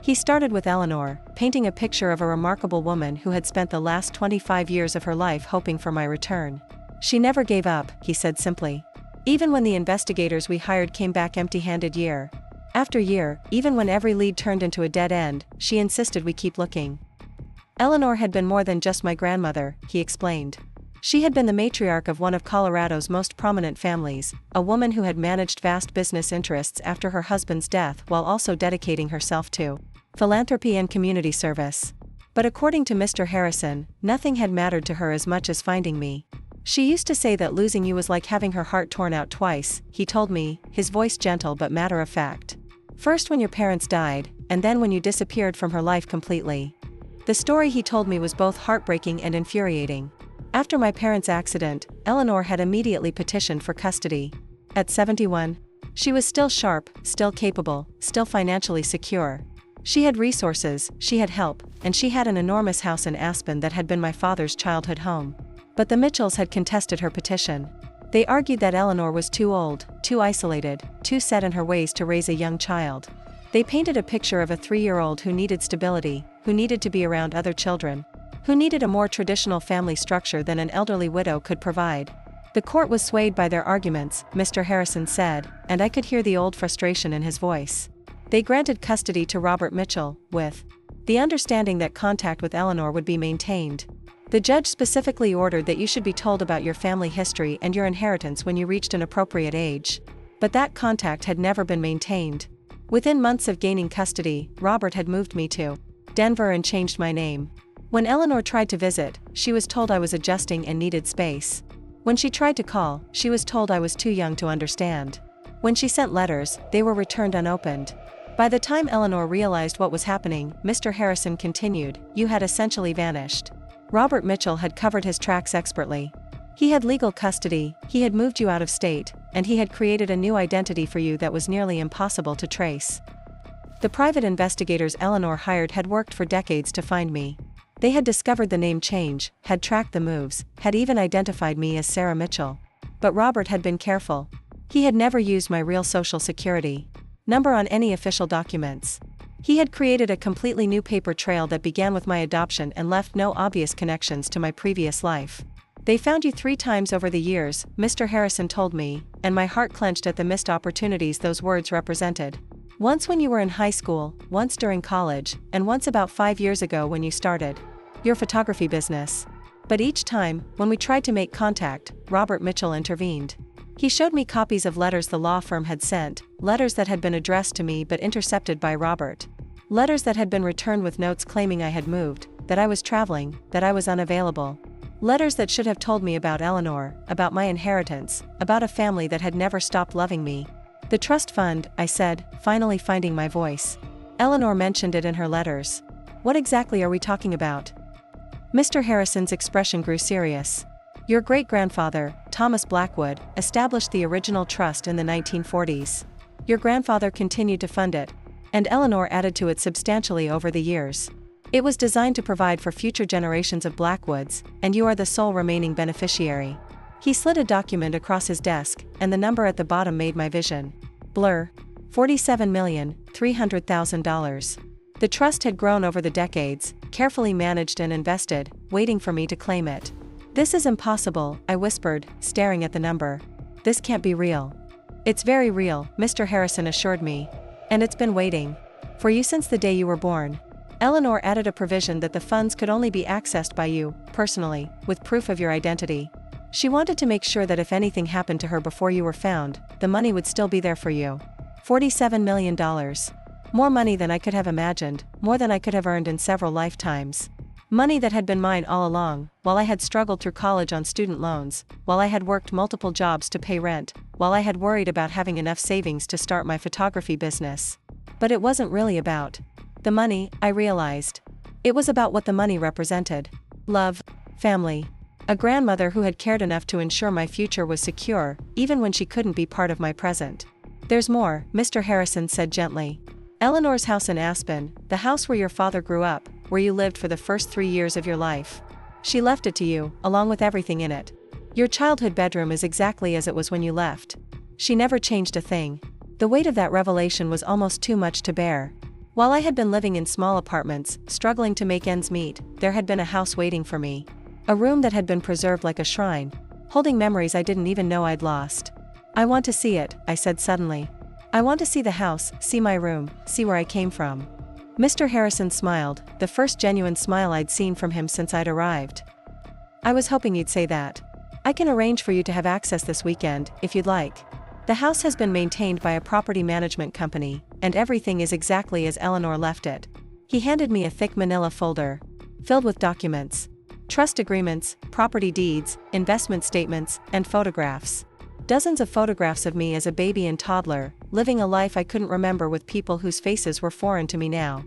He started with Eleanor, painting a picture of a remarkable woman who had spent the last 25 years of her life hoping for my return. She never gave up, he said simply. Even when the investigators we hired came back empty-handed year after year, even when every lead turned into a dead end, she insisted we keep looking. Eleanor had been more than just my grandmother, he explained. She had been the matriarch of one of Colorado's most prominent families, a woman who had managed vast business interests after her husband's death while also dedicating herself to philanthropy and community service. But according to Mr. Harrison, nothing had mattered to her as much as finding me. She used to say that losing you was like having her heart torn out twice, he told me, his voice gentle but matter-of-fact. First when your parents died, and then when you disappeared from her life completely. The story he told me was both heartbreaking and infuriating. After my parents' accident, Eleanor had immediately petitioned for custody. At 71, she was still sharp, still capable, still financially secure. She had resources, she had help, and she had an enormous house in Aspen that had been my father's childhood home. But the Mitchells had contested her petition. They argued that Eleanor was too old, too isolated, too set in her ways to raise a young child. They painted a picture of a 3-year-old who needed stability, who needed to be around other children, who needed a more traditional family structure than an elderly widow could provide. The court was swayed by their arguments, Mr. Harrison said, and I could hear the old frustration in his voice. They granted custody to Robert Mitchell, with the understanding that contact with Eleanor would be maintained. The judge specifically ordered that you should be told about your family history and your inheritance when you reached an appropriate age. But that contact had never been maintained. Within months of gaining custody, Robert had moved me to Denver and changed my name. When Eleanor tried to visit, she was told I was adjusting and needed space. When she tried to call, she was told I was too young to understand. When she sent letters, they were returned unopened. By the time Eleanor realized what was happening, Mr. Harrison continued, you had essentially vanished. Robert Mitchell had covered his tracks expertly. He had legal custody, he had moved you out of state, and he had created a new identity for you that was nearly impossible to trace. The private investigators Eleanor hired had worked for decades to find me. They had discovered the name change, had tracked the moves, had even identified me as Sarah Mitchell. But Robert had been careful. He had never used my real social security number on any official documents. He had created a completely new paper trail that began with my adoption and left no obvious connections to my previous life. They found you 3 times over the years, Mr. Harrison told me, and my heart clenched at the missed opportunities those words represented. Once when you were in high school, once during college, and once about 5 years ago when you started your photography business. But each time, when we tried to make contact, Robert Mitchell intervened. He showed me copies of letters the law firm had sent, letters that had been addressed to me but intercepted by Robert. Letters that had been returned with notes claiming I had moved, that I was traveling, that I was unavailable. Letters that should have told me about Eleanor, about my inheritance, about a family that had never stopped loving me. The trust fund, I said, finally finding my voice. Eleanor mentioned it in her letters. What exactly are we talking about? Mr. Harrison's expression grew serious. Your great-grandfather, Thomas Blackwood, established the original trust in the 1940s. Your grandfather continued to fund it, and Eleanor added to it substantially over the years. It was designed to provide for future generations of Blackwoods, and you are the sole remaining beneficiary. He slid a document across his desk, and the number at the bottom made my vision blur. $47,300,000. The trust had grown over the decades, carefully managed and invested, waiting for me to claim it. This is impossible, I whispered, staring at the number. This can't be real. It's very real, Mr. Harrison assured me. And it's been waiting for you since the day you were born. Eleanor added a provision that the funds could only be accessed by you, personally, with proof of your identity. She wanted to make sure that if anything happened to her before you were found, the money would still be there for you. $47 million. More money than I could have imagined, more than I could have earned in several lifetimes. Money that had been mine all along, while I had struggled through college on student loans, while I had worked multiple jobs to pay rent, while I had worried about having enough savings to start my photography business. But it wasn't really about the money, I realized. It was about what the money represented. Love, family. A grandmother who had cared enough to ensure my future was secure, even when she couldn't be part of my present. There's more, Mr. Harrison said gently. Eleanor's house in Aspen, the house where your father grew up, where you lived for the first 3 years of your life. She left it to you, along with everything in it. Your childhood bedroom is exactly as it was when you left. She never changed a thing. The weight of that revelation was almost too much to bear. While I had been living in small apartments, struggling to make ends meet, there had been a house waiting for me. A room that had been preserved like a shrine, holding memories I didn't even know I'd lost. I want to see it, I said suddenly. I want to see the house, see my room, see where I came from. Mr. Harrison smiled, the first genuine smile I'd seen from him since I'd arrived. I was hoping you'd say that. I can arrange for you to have access this weekend, if you'd like. The house has been maintained by a property management company, and everything is exactly as Eleanor left it. He handed me a thick manila folder, filled with documents. Trust agreements, property deeds, investment statements, and photographs. Dozens of photographs of me as a baby and toddler, living a life I couldn't remember with people whose faces were foreign to me now.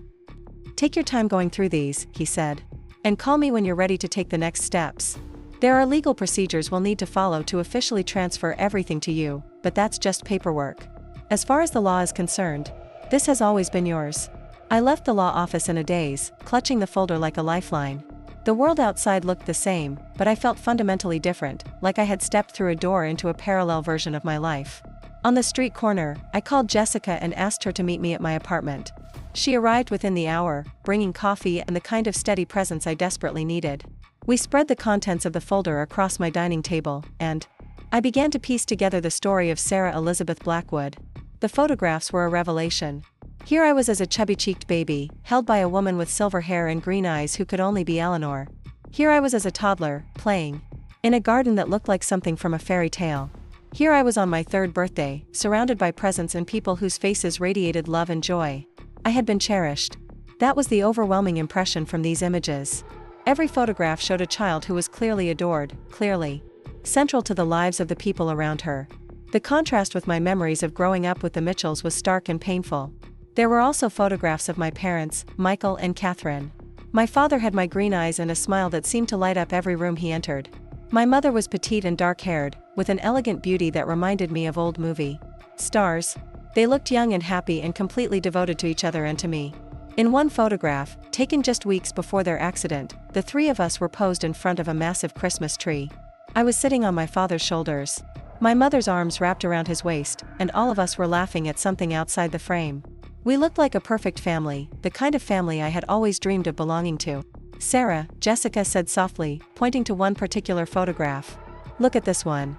Take your time going through these, he said. And call me when you're ready to take the next steps. There are legal procedures we'll need to follow to officially transfer everything to you, but that's just paperwork. As far as the law is concerned, this has always been yours. I left the law office in a daze, clutching the folder like a lifeline. The world outside looked the same, but I felt fundamentally different, like I had stepped through a door into a parallel version of my life. On the street corner, I called Jessica and asked her to meet me at my apartment. She arrived within the hour, bringing coffee and the kind of steady presence I desperately needed. We spread the contents of the folder across my dining table, and I began to piece together the story of Sarah Elizabeth Blackwood. The photographs were a revelation. Here I was as a chubby-cheeked baby, held by a woman with silver hair and green eyes who could only be Eleanor. Here I was as a toddler, playing in a garden that looked like something from a fairy tale. Here I was on my 3rd birthday, surrounded by presents and people whose faces radiated love and joy. I had been cherished. That was the overwhelming impression from these images. Every photograph showed a child who was clearly adored, clearly central to the lives of the people around her. The contrast with my memories of growing up with the Mitchells was stark and painful. There were also photographs of my parents, Michael and Catherine. My father had my green eyes and a smile that seemed to light up every room he entered. My mother was petite and dark-haired, with an elegant beauty that reminded me of old movie stars. They looked young and happy and completely devoted to each other and to me. In one photograph, taken just weeks before their accident, the 3 of us were posed in front of a massive Christmas tree. I was sitting on my father's shoulders. My mother's arms wrapped around his waist, and all of us were laughing at something outside the frame. We looked like a perfect family, the kind of family I had always dreamed of belonging to. Sarah, Jessica said softly, pointing to one particular photograph. Look at this one.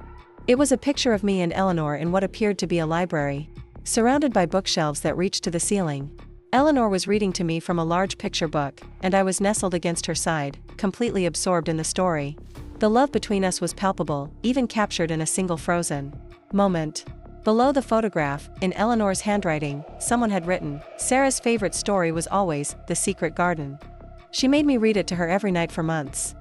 It was a picture of me and Eleanor in what appeared to be a library, surrounded by bookshelves that reached to the ceiling. Eleanor was reading to me from a large picture book, and I was nestled against her side, completely absorbed in the story. The love between us was palpable, even captured in a single frozen moment. Below the photograph, in Eleanor's handwriting, someone had written, Sarah's favorite story was always The Secret Garden. She made me read it to her every night for months.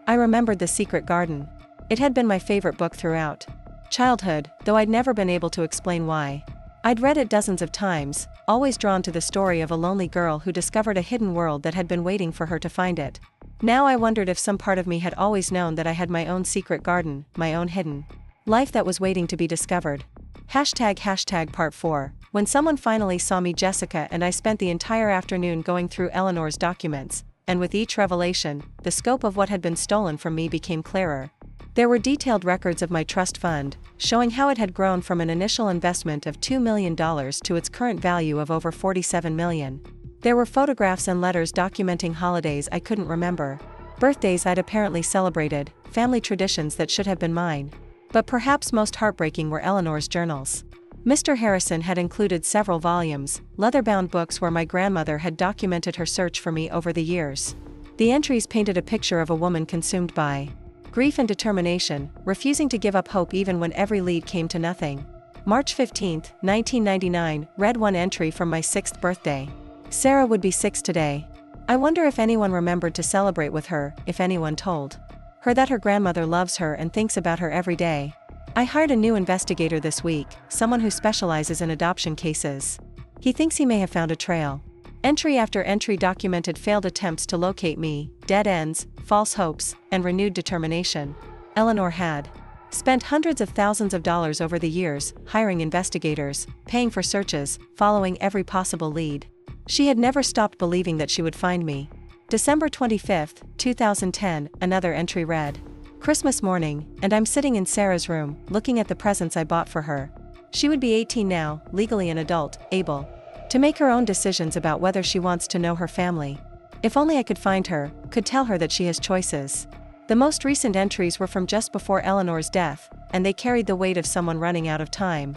I remembered The Secret Garden. It had been my favorite book throughout childhood, though I'd never been able to explain why. I'd read it dozens of times, always drawn to the story of a lonely girl who discovered a hidden world that had been waiting for her to find it. Now I wondered if some part of me had always known that I had my own secret garden, my own hidden life that was waiting to be discovered. ## part 4. When someone finally saw me, Jessica and I spent the entire afternoon going through Eleanor's documents, and with each revelation, the scope of what had been stolen from me became clearer. There were detailed records of my trust fund, showing how it had grown from an initial investment of $2 million to its current value of over $47 million. There were photographs and letters documenting holidays I couldn't remember, birthdays I'd apparently celebrated, family traditions that should have been mine. But perhaps most heartbreaking were Eleanor's journals. Mr. Harrison had included several volumes, leather-bound books where my grandmother had documented her search for me over the years. The entries painted a picture of a woman consumed by grief and determination, refusing to give up hope even when every lead came to nothing. March 15, 1999, read one entry from my 6th birthday. Sarah would be 6 today. I wonder if anyone remembered to celebrate with her, if anyone told her that her grandmother loves her and thinks about her every day. I hired a new investigator this week, someone who specializes in adoption cases. He thinks he may have found a trail. Entry after entry documented failed attempts to locate me, dead ends, false hopes, and renewed determination. Eleanor had spent hundreds of thousands of dollars over the years, hiring investigators, paying for searches, following every possible lead. She had never stopped believing that she would find me. December 25, 2010, another entry read. Christmas morning, and I'm sitting in Sarah's room, looking at the presents I bought for her. She would be 18 now, legally an adult, able to make her own decisions about whether she wants to know her family. If only I could find her, could tell her that she has choices. The most recent entries were from just before Eleanor's death, and they carried the weight of someone running out of time.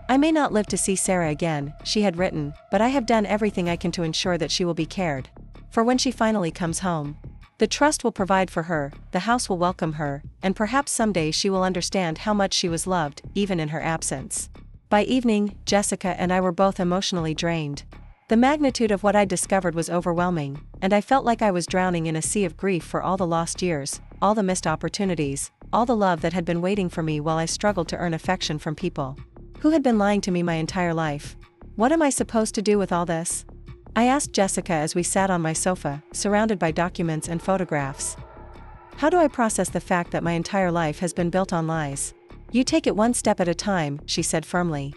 I may not live to see Sarah again, she had written, but I have done everything I can to ensure that she will be cared for when she finally comes home. The trust will provide for her, the house will welcome her, and perhaps someday she will understand how much she was loved, even in her absence. By evening, Jessica and I were both emotionally drained. The magnitude of what I discovered was overwhelming, and I felt like I was drowning in a sea of grief for all the lost years, all the missed opportunities, all the love that had been waiting for me while I struggled to earn affection from people who had been lying to me my entire life. What am I supposed to do with all this? I asked Jessica as we sat on my sofa, surrounded by documents and photographs. How do I process the fact that my entire life has been built on lies? You take it one step at a time, she said firmly.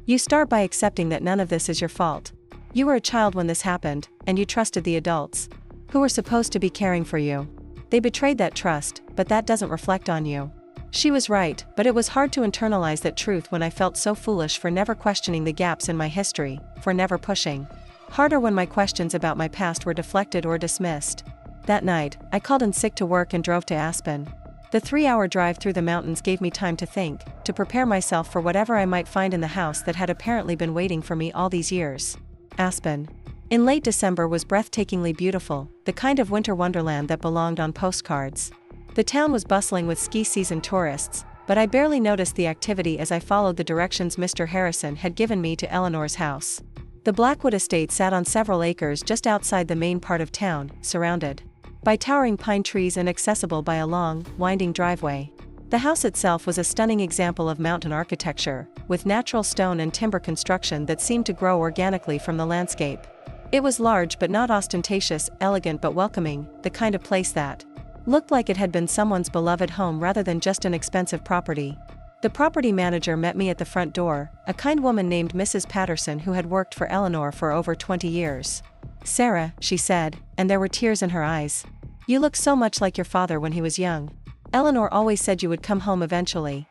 You start by accepting that none of this is your fault. You were a child when this happened, and you trusted the adults who were supposed to be caring for you. They betrayed that trust, but that doesn't reflect on you. She was right, but it was hard to internalize that truth when I felt so foolish for never questioning the gaps in my history, for never pushing harder when my questions about my past were deflected or dismissed. That night, I called in sick to work and drove to Aspen. The 3-hour drive through the mountains gave me time to think, to prepare myself for whatever I might find in the house that had apparently been waiting for me all these years. Aspen, in late December, was breathtakingly beautiful, the kind of winter wonderland that belonged on postcards. The town was bustling with ski season tourists, but I barely noticed the activity as I followed the directions Mr. Harrison had given me to Eleanor's house. The Blackwood estate sat on several acres just outside the main part of town, surrounded by towering pine trees and accessible by a long, winding driveway. The house itself was a stunning example of mountain architecture, with natural stone and timber construction that seemed to grow organically from the landscape. It was large but not ostentatious, elegant but welcoming, the kind of place that looked like it had been someone's beloved home rather than just an expensive property. The property manager met me at the front door, a kind woman named Mrs. Patterson who had worked for Eleanor for over 20 years. "Sarah," she said, and there were tears in her eyes. "You look so much like your father when he was young. Eleanor always said you would come home eventually."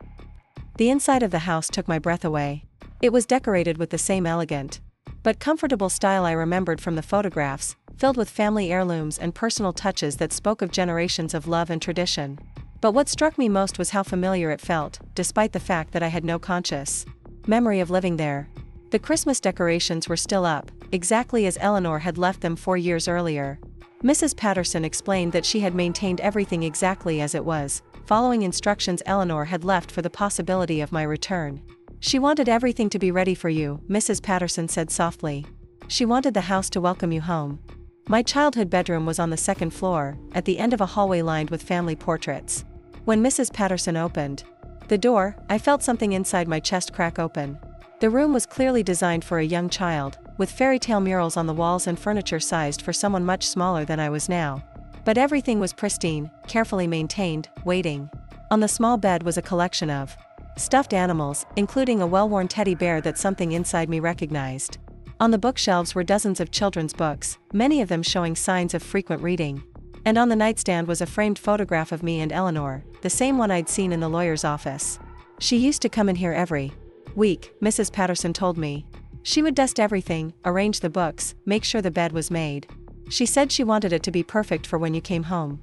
The inside of the house took my breath away. It was decorated with the same elegant but comfortable style I remembered from the photographs, filled with family heirlooms and personal touches that spoke of generations of love and tradition. But what struck me most was how familiar it felt, despite the fact that I had no conscious memory of living there. The Christmas decorations were still up, exactly as Eleanor had left them 4 years earlier. Mrs. Patterson explained that she had maintained everything exactly as it was, following instructions Eleanor had left for the possibility of my return. "She wanted everything to be ready for you," Mrs. Patterson said softly. "She wanted the house to welcome you home." My childhood bedroom was on the second floor, at the end of a hallway lined with family portraits. When Mrs. Patterson opened the door, I felt something inside my chest crack open. The room was clearly designed for a young child, with fairy tale murals on the walls and furniture sized for someone much smaller than I was now. But everything was pristine, carefully maintained, waiting. On the small bed was a collection of stuffed animals, including a well-worn teddy bear that something inside me recognized. On the bookshelves were dozens of children's books, many of them showing signs of frequent reading. And on the nightstand was a framed photograph of me and Eleanor, the same one I'd seen in the lawyer's office. "She used to come in here every week," Mrs. Patterson told me. "She would dust everything, arrange the books, make sure the bed was made. She said she wanted it to be perfect for when you came home."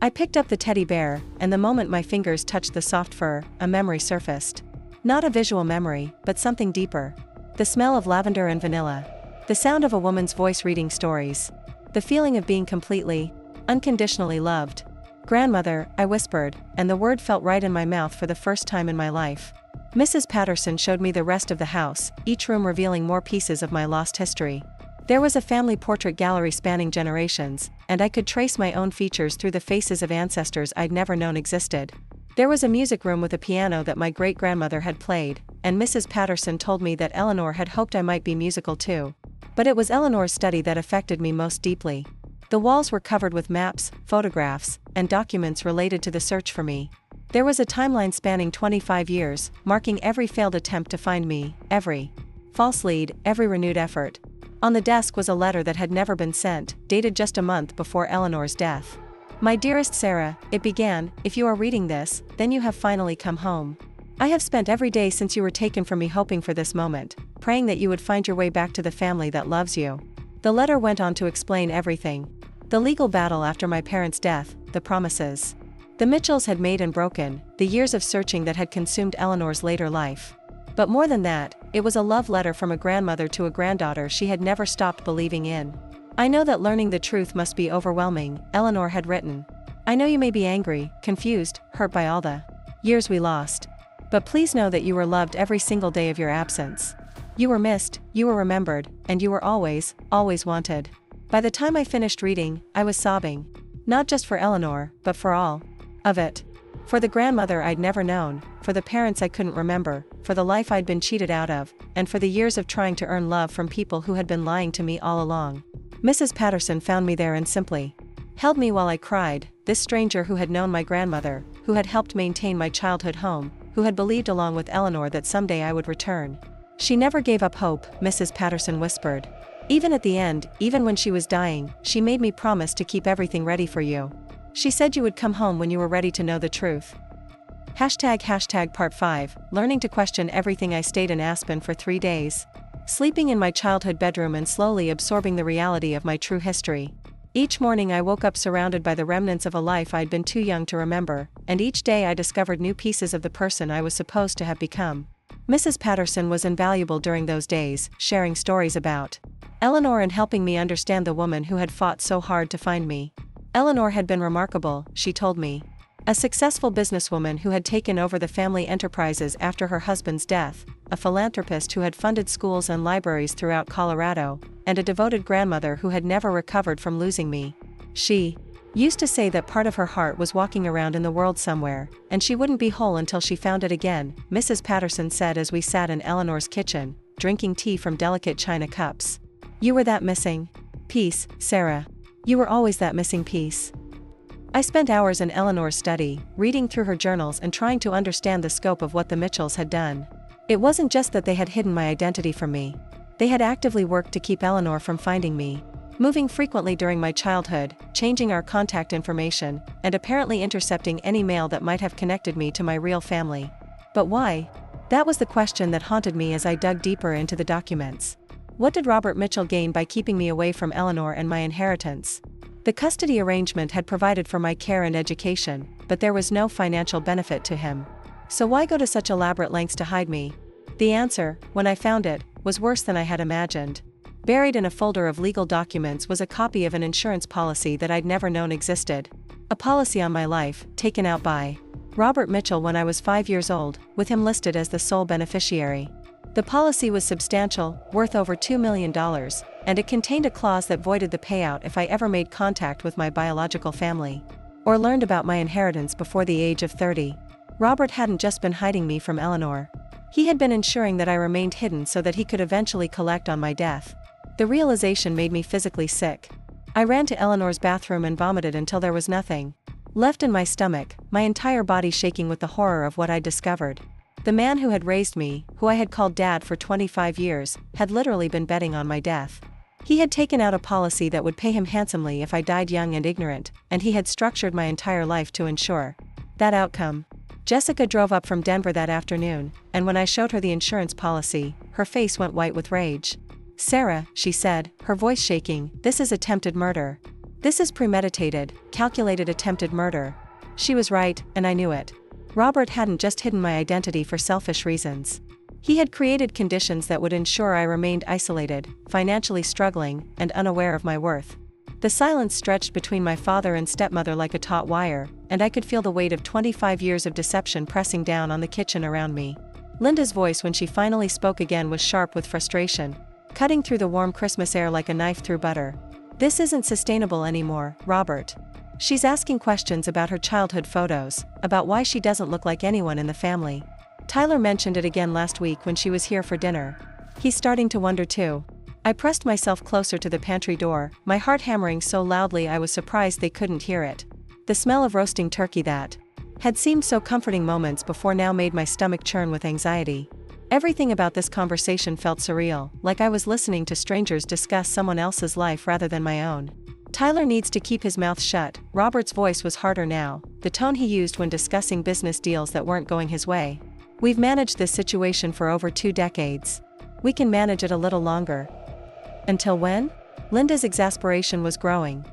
I picked up the teddy bear, and the moment my fingers touched the soft fur, a memory surfaced. Not a visual memory, but something deeper. The smell of lavender and vanilla. The sound of a woman's voice reading stories. The feeling of being completely, unconditionally loved. "Grandmother," I whispered, and the word felt right in my mouth for the first time in my life. Mrs. Patterson showed me the rest of the house, each room revealing more pieces of my lost history. There was a family portrait gallery spanning generations, and I could trace my own features through the faces of ancestors I'd never known existed. There was a music room with a piano that my great-grandmother had played, and Mrs. Patterson told me that Eleanor had hoped I might be musical too. But it was Eleanor's study that affected me most deeply. The walls were covered with maps, photographs, and documents related to the search for me. There was a timeline spanning 25 years, marking every failed attempt to find me, every false lead, every renewed effort. On the desk was a letter that had never been sent, dated just a month before Eleanor's death. "My dearest Sarah," it began, "if you are reading this, then you have finally come home. I have spent every day since you were taken from me hoping for this moment, praying that you would find your way back to the family that loves you." The letter went on to explain everything. The legal battle after my parents' death, the promises the Mitchells had made and broken, the years of searching that had consumed Eleanor's later life. But more than that, it was a love letter from a grandmother to a granddaughter she had never stopped believing in. I know that learning the truth must be overwhelming, Eleanor had written. I know you may be angry, confused, hurt by all the years we lost. But please know that you were loved every single day of your absence. You were missed, you were remembered, and you were always, always wanted. By the time I finished reading, I was sobbing. Not just for Eleanor, but for all of it. For the grandmother I'd never known, for the parents I couldn't remember, for the life I'd been cheated out of, and for the years of trying to earn love from people who had been lying to me all along. Mrs. Patterson found me there and simply held me while I cried, this stranger who had known my grandmother, who had helped maintain my childhood home, who had believed along with Eleanor that someday I would return. She never gave up hope, Mrs. Patterson whispered. Even at the end, even when she was dying, she made me promise to keep everything ready for you. She said you would come home when you were ready to know the truth. ## Part 5, learning to question everything. I stayed in Aspen for 3 days. Sleeping in my childhood bedroom and slowly absorbing the reality of my true history. Each morning I woke up surrounded by the remnants of a life I'd been too young to remember, and each day I discovered new pieces of the person I was supposed to have become. Mrs. Patterson was invaluable during those days, sharing stories about Eleanor and helping me understand the woman who had fought so hard to find me. Eleanor had been remarkable, she told me. A successful businesswoman who had taken over the family enterprises after her husband's death, a philanthropist who had funded schools and libraries throughout Colorado, and a devoted grandmother who had never recovered from losing me. She used to say that part of her heart was walking around in the world somewhere, and she wouldn't be whole until she found it again, Mrs. Patterson said as we sat in Eleanor's kitchen, drinking tea from delicate china cups. You were that missing piece, Sarah. You were always that missing piece. I spent hours in Eleanor's study, reading through her journals and trying to understand the scope of what the Mitchells had done. It wasn't just that they had hidden my identity from me. They had actively worked to keep Eleanor from finding me, moving frequently during my childhood, changing our contact information, and apparently intercepting any mail that might have connected me to my real family. But why? That was the question that haunted me as I dug deeper into the documents. What did Robert Mitchell gain by keeping me away from Eleanor and my inheritance? The custody arrangement had provided for my care and education, but there was no financial benefit to him. So why go to such elaborate lengths to hide me? The answer, when I found it, was worse than I had imagined. Buried in a folder of legal documents was a copy of an insurance policy that I'd never known existed. A policy on my life, taken out by Robert Mitchell when I was 5 years old, with him listed as the sole beneficiary. The policy was substantial, worth over $2 million, and it contained a clause that voided the payout if I ever made contact with my biological family, or learned about my inheritance before the age of 30. Robert hadn't just been hiding me from Eleanor. He had been ensuring that I remained hidden so that he could eventually collect on my death. The realization made me physically sick. I ran to Eleanor's bathroom and vomited until there was nothing left in my stomach, my entire body shaking with the horror of what I'd discovered. The man who had raised me, who I had called Dad for 25 years, had literally been betting on my death. He had taken out a policy that would pay him handsomely if I died young and ignorant, and he had structured my entire life to ensure that outcome. Jessica drove up from Denver that afternoon, and when I showed her the insurance policy, her face went white with rage. Sarah, she said, her voice shaking, this is attempted murder. This is premeditated, calculated attempted murder. She was right, and I knew it. Robert hadn't just hidden my identity for selfish reasons. He had created conditions that would ensure I remained isolated, financially struggling, and unaware of my worth. The silence stretched between my father and stepmother like a taut wire, and I could feel the weight of 25 years of deception pressing down on the kitchen around me. Linda's voice when she finally spoke again was sharp with frustration, cutting through the warm Christmas air like a knife through butter. This isn't sustainable anymore, Robert. She's asking questions about her childhood photos, about why she doesn't look like anyone in the family. Tyler mentioned it again last week when she was here for dinner. He's starting to wonder too. I pressed myself closer to the pantry door, my heart hammering so loudly I was surprised they couldn't hear it. The smell of roasting turkey that had seemed so comforting moments before now made my stomach churn with anxiety. Everything about this conversation felt surreal, like I was listening to strangers discuss someone else's life rather than my own. Tyler needs to keep his mouth shut. Robert's voice was harder now, the tone he used when discussing business deals that weren't going his way. We've managed this situation for over 2 decades. We can manage it a little longer. Until when? Linda's exasperation was growing.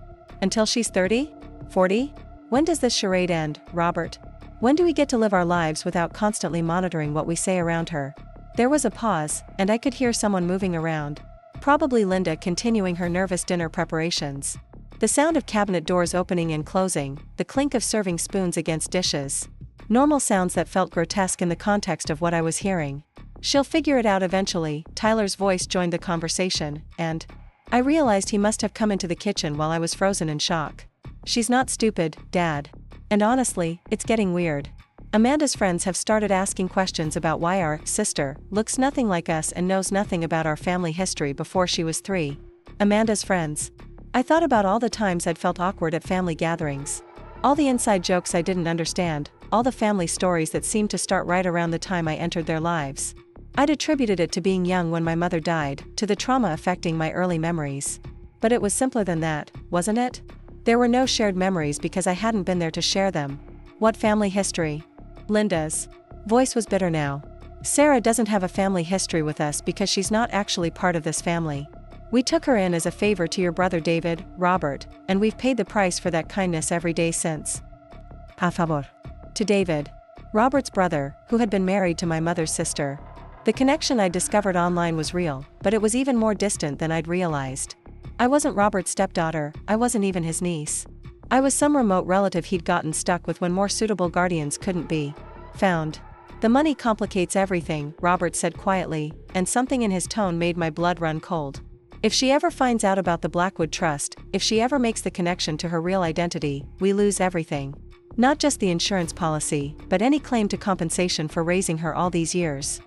Until she's 30? 40? When does this charade end, Robert? When do we get to live our lives without constantly monitoring what we say around her? There was a pause, and I could hear someone moving around. Probably Linda continuing her nervous dinner preparations. The sound of cabinet doors opening and closing, the clink of serving spoons against dishes. Normal sounds that felt grotesque in the context of what I was hearing. She'll figure it out eventually, Tyler's voice joined the conversation, and I realized he must have come into the kitchen while I was frozen in shock. She's not stupid, Dad. And honestly, it's getting weird. Amanda's friends have started asking questions about why our sister looks nothing like us and knows nothing about our family history before she was 3. Amanda's friends. I thought about all the times I'd felt awkward at family gatherings. All the inside jokes I didn't understand, all the family stories that seemed to start right around the time I entered their lives. I'd attributed it to being young when my mother died, to the trauma affecting my early memories. But it was simpler than that, wasn't it? There were no shared memories because I hadn't been there to share them. What family history? Linda's voice was bitter now. Sarah doesn't have a family history with us because she's not actually part of this family. We took her in as a favor to your brother David, Robert, and we've paid the price for that kindness every day since. A favor. To David, Robert's brother, who had been married to my mother's sister. The connection I'd discovered online was real, but it was even more distant than I'd realized. I wasn't Robert's stepdaughter, I wasn't even his niece. I was some remote relative he'd gotten stuck with when more suitable guardians couldn't be found. The money complicates everything, Robert said quietly, and something in his tone made my blood run cold. If she ever finds out about the Blackwood Trust, if she ever makes the connection to her real identity, we lose everything. Not just the insurance policy, but any claim to compensation for raising her all these years.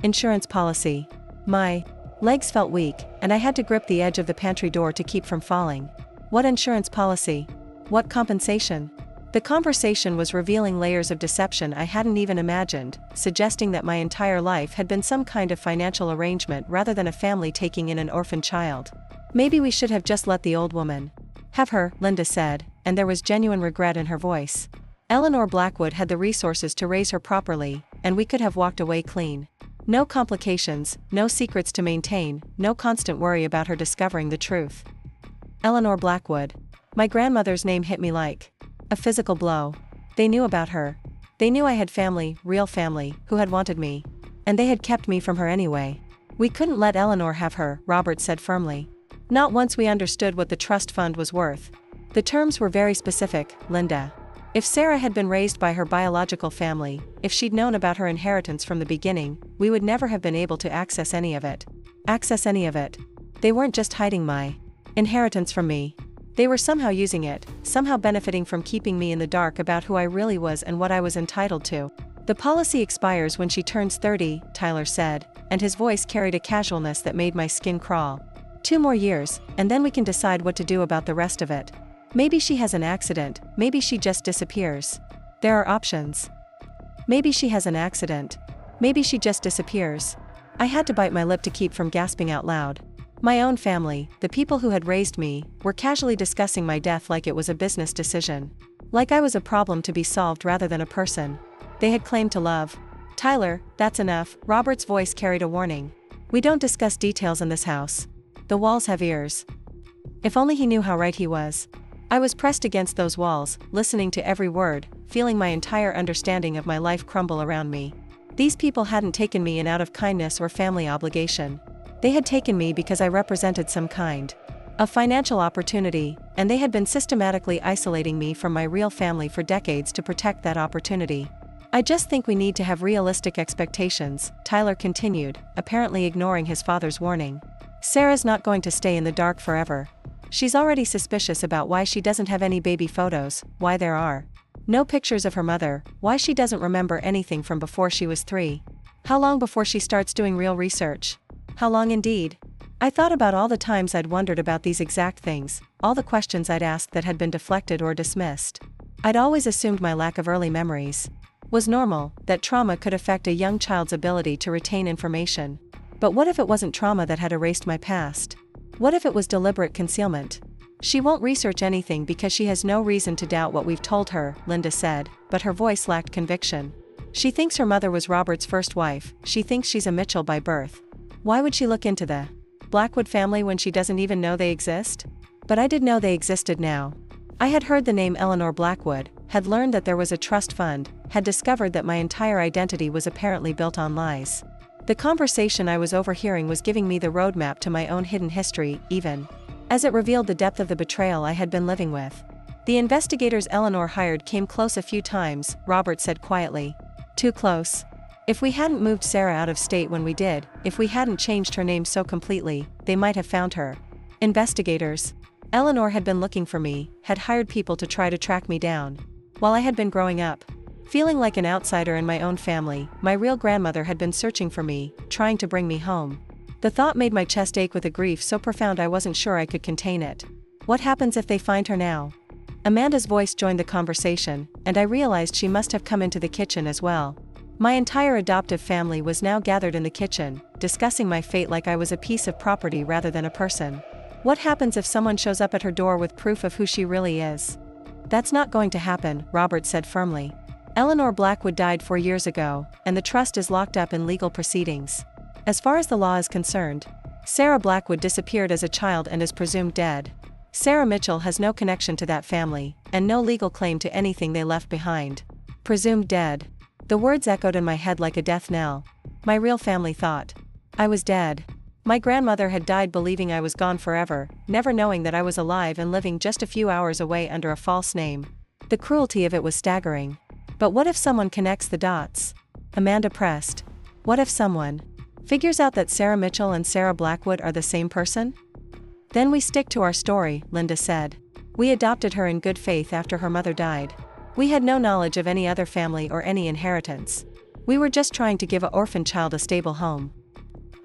Insurance policy. My legs felt weak, and I had to grip the edge of the pantry door to keep from falling. What insurance policy? What compensation? The conversation was revealing layers of deception I hadn't even imagined, suggesting that my entire life had been some kind of financial arrangement rather than a family taking in an orphan child. Maybe we should have just let the old woman have her, Linda said, and there was genuine regret in her voice. Eleanor Blackwood had the resources to raise her properly, and we could have walked away clean. No complications, no secrets to maintain, no constant worry about her discovering the truth. Eleanor Blackwood. My grandmother's name hit me like a physical blow. They knew about her. They knew I had family, real family, who had wanted me. And they had kept me from her anyway. We couldn't let Eleanor have her, Robert said firmly. Not once we understood what the trust fund was worth. The terms were very specific, Linda. If Sarah had been raised by her biological family, if she'd known about her inheritance from the beginning, we would never have been able to access any of it. Access any of it. They weren't just hiding my inheritance from me. They were somehow using it, somehow benefiting from keeping me in the dark about who I really was and what I was entitled to. The policy expires when she turns 30, Tyler said, and his voice carried a casualness that made my skin crawl. 2 more years, and then we can decide what to do about the rest of it. Maybe she has an accident, maybe she just disappears. There are options. Maybe she has an accident. Maybe she just disappears. I had to bite my lip to keep from gasping out loud. My own family, the people who had raised me, were casually discussing my death like it was a business decision. Like I was a problem to be solved rather than a person. They had claimed to love. Tyler, that's enough, Robert's voice carried a warning. We don't discuss details in this house. The walls have ears. If only he knew how right he was. I was pressed against those walls, listening to every word, feeling my entire understanding of my life crumble around me. These people hadn't taken me in out of kindness or family obligation. They had taken me because I represented some kind of financial opportunity, and they had been systematically isolating me from my real family for decades to protect that opportunity. I just think we need to have realistic expectations, Tyler continued, apparently ignoring his father's warning. Sarah's not going to stay in the dark forever. She's already suspicious about why she doesn't have any baby photos, why there are no pictures of her mother, why she doesn't remember anything from before she was 3. How long before she starts doing real research? How long indeed? I thought about all the times I'd wondered about these exact things, all the questions I'd asked that had been deflected or dismissed. I'd always assumed my lack of early memories was normal, that trauma could affect a young child's ability to retain information. But what if it wasn't trauma that had erased my past? What if it was deliberate concealment? She won't research anything because she has no reason to doubt what we've told her, Linda said, but her voice lacked conviction. She thinks her mother was Robert's first wife, she thinks she's a Mitchell by birth. Why would she look into the Blackwood family when she doesn't even know they exist? But I did know they existed now. I had heard the name Eleanor Blackwood, had learned that there was a trust fund, had discovered that my entire identity was apparently built on lies. The conversation I was overhearing was giving me the roadmap to my own hidden history, even as it revealed the depth of the betrayal I had been living with. The investigators Eleanor hired came close a few times, Robert said quietly. Too close. If we hadn't moved Sarah out of state when we did, if we hadn't changed her name so completely, they might have found her. Investigators. Eleanor had been looking for me, had hired people to try to track me down. While I had been growing up, feeling like an outsider in my own family, my real grandmother had been searching for me, trying to bring me home. The thought made my chest ache with a grief so profound I wasn't sure I could contain it. What happens if they find her now? Amanda's voice joined the conversation, and I realized she must have come into the kitchen as well. My entire adoptive family was now gathered in the kitchen, discussing my fate like I was a piece of property rather than a person. What happens if someone shows up at her door with proof of who she really is? That's not going to happen, Robert said firmly. Eleanor Blackwood died 4 years ago, and the trust is locked up in legal proceedings. As far as the law is concerned, Sarah Blackwood disappeared as a child and is presumed dead. Sarah Mitchell has no connection to that family, and no legal claim to anything they left behind. Presumed dead. The words echoed in my head like a death knell. My real family thought I was dead. My grandmother had died believing I was gone forever, never knowing that I was alive and living just a few hours away under a false name. The cruelty of it was staggering. But what if someone connects the dots? Amanda pressed. What if someone figures out that Sarah Mitchell and Sarah Blackwood are the same person? Then we stick to our story, Linda said. We adopted her in good faith after her mother died. We had no knowledge of any other family or any inheritance. We were just trying to give an orphan child a stable home.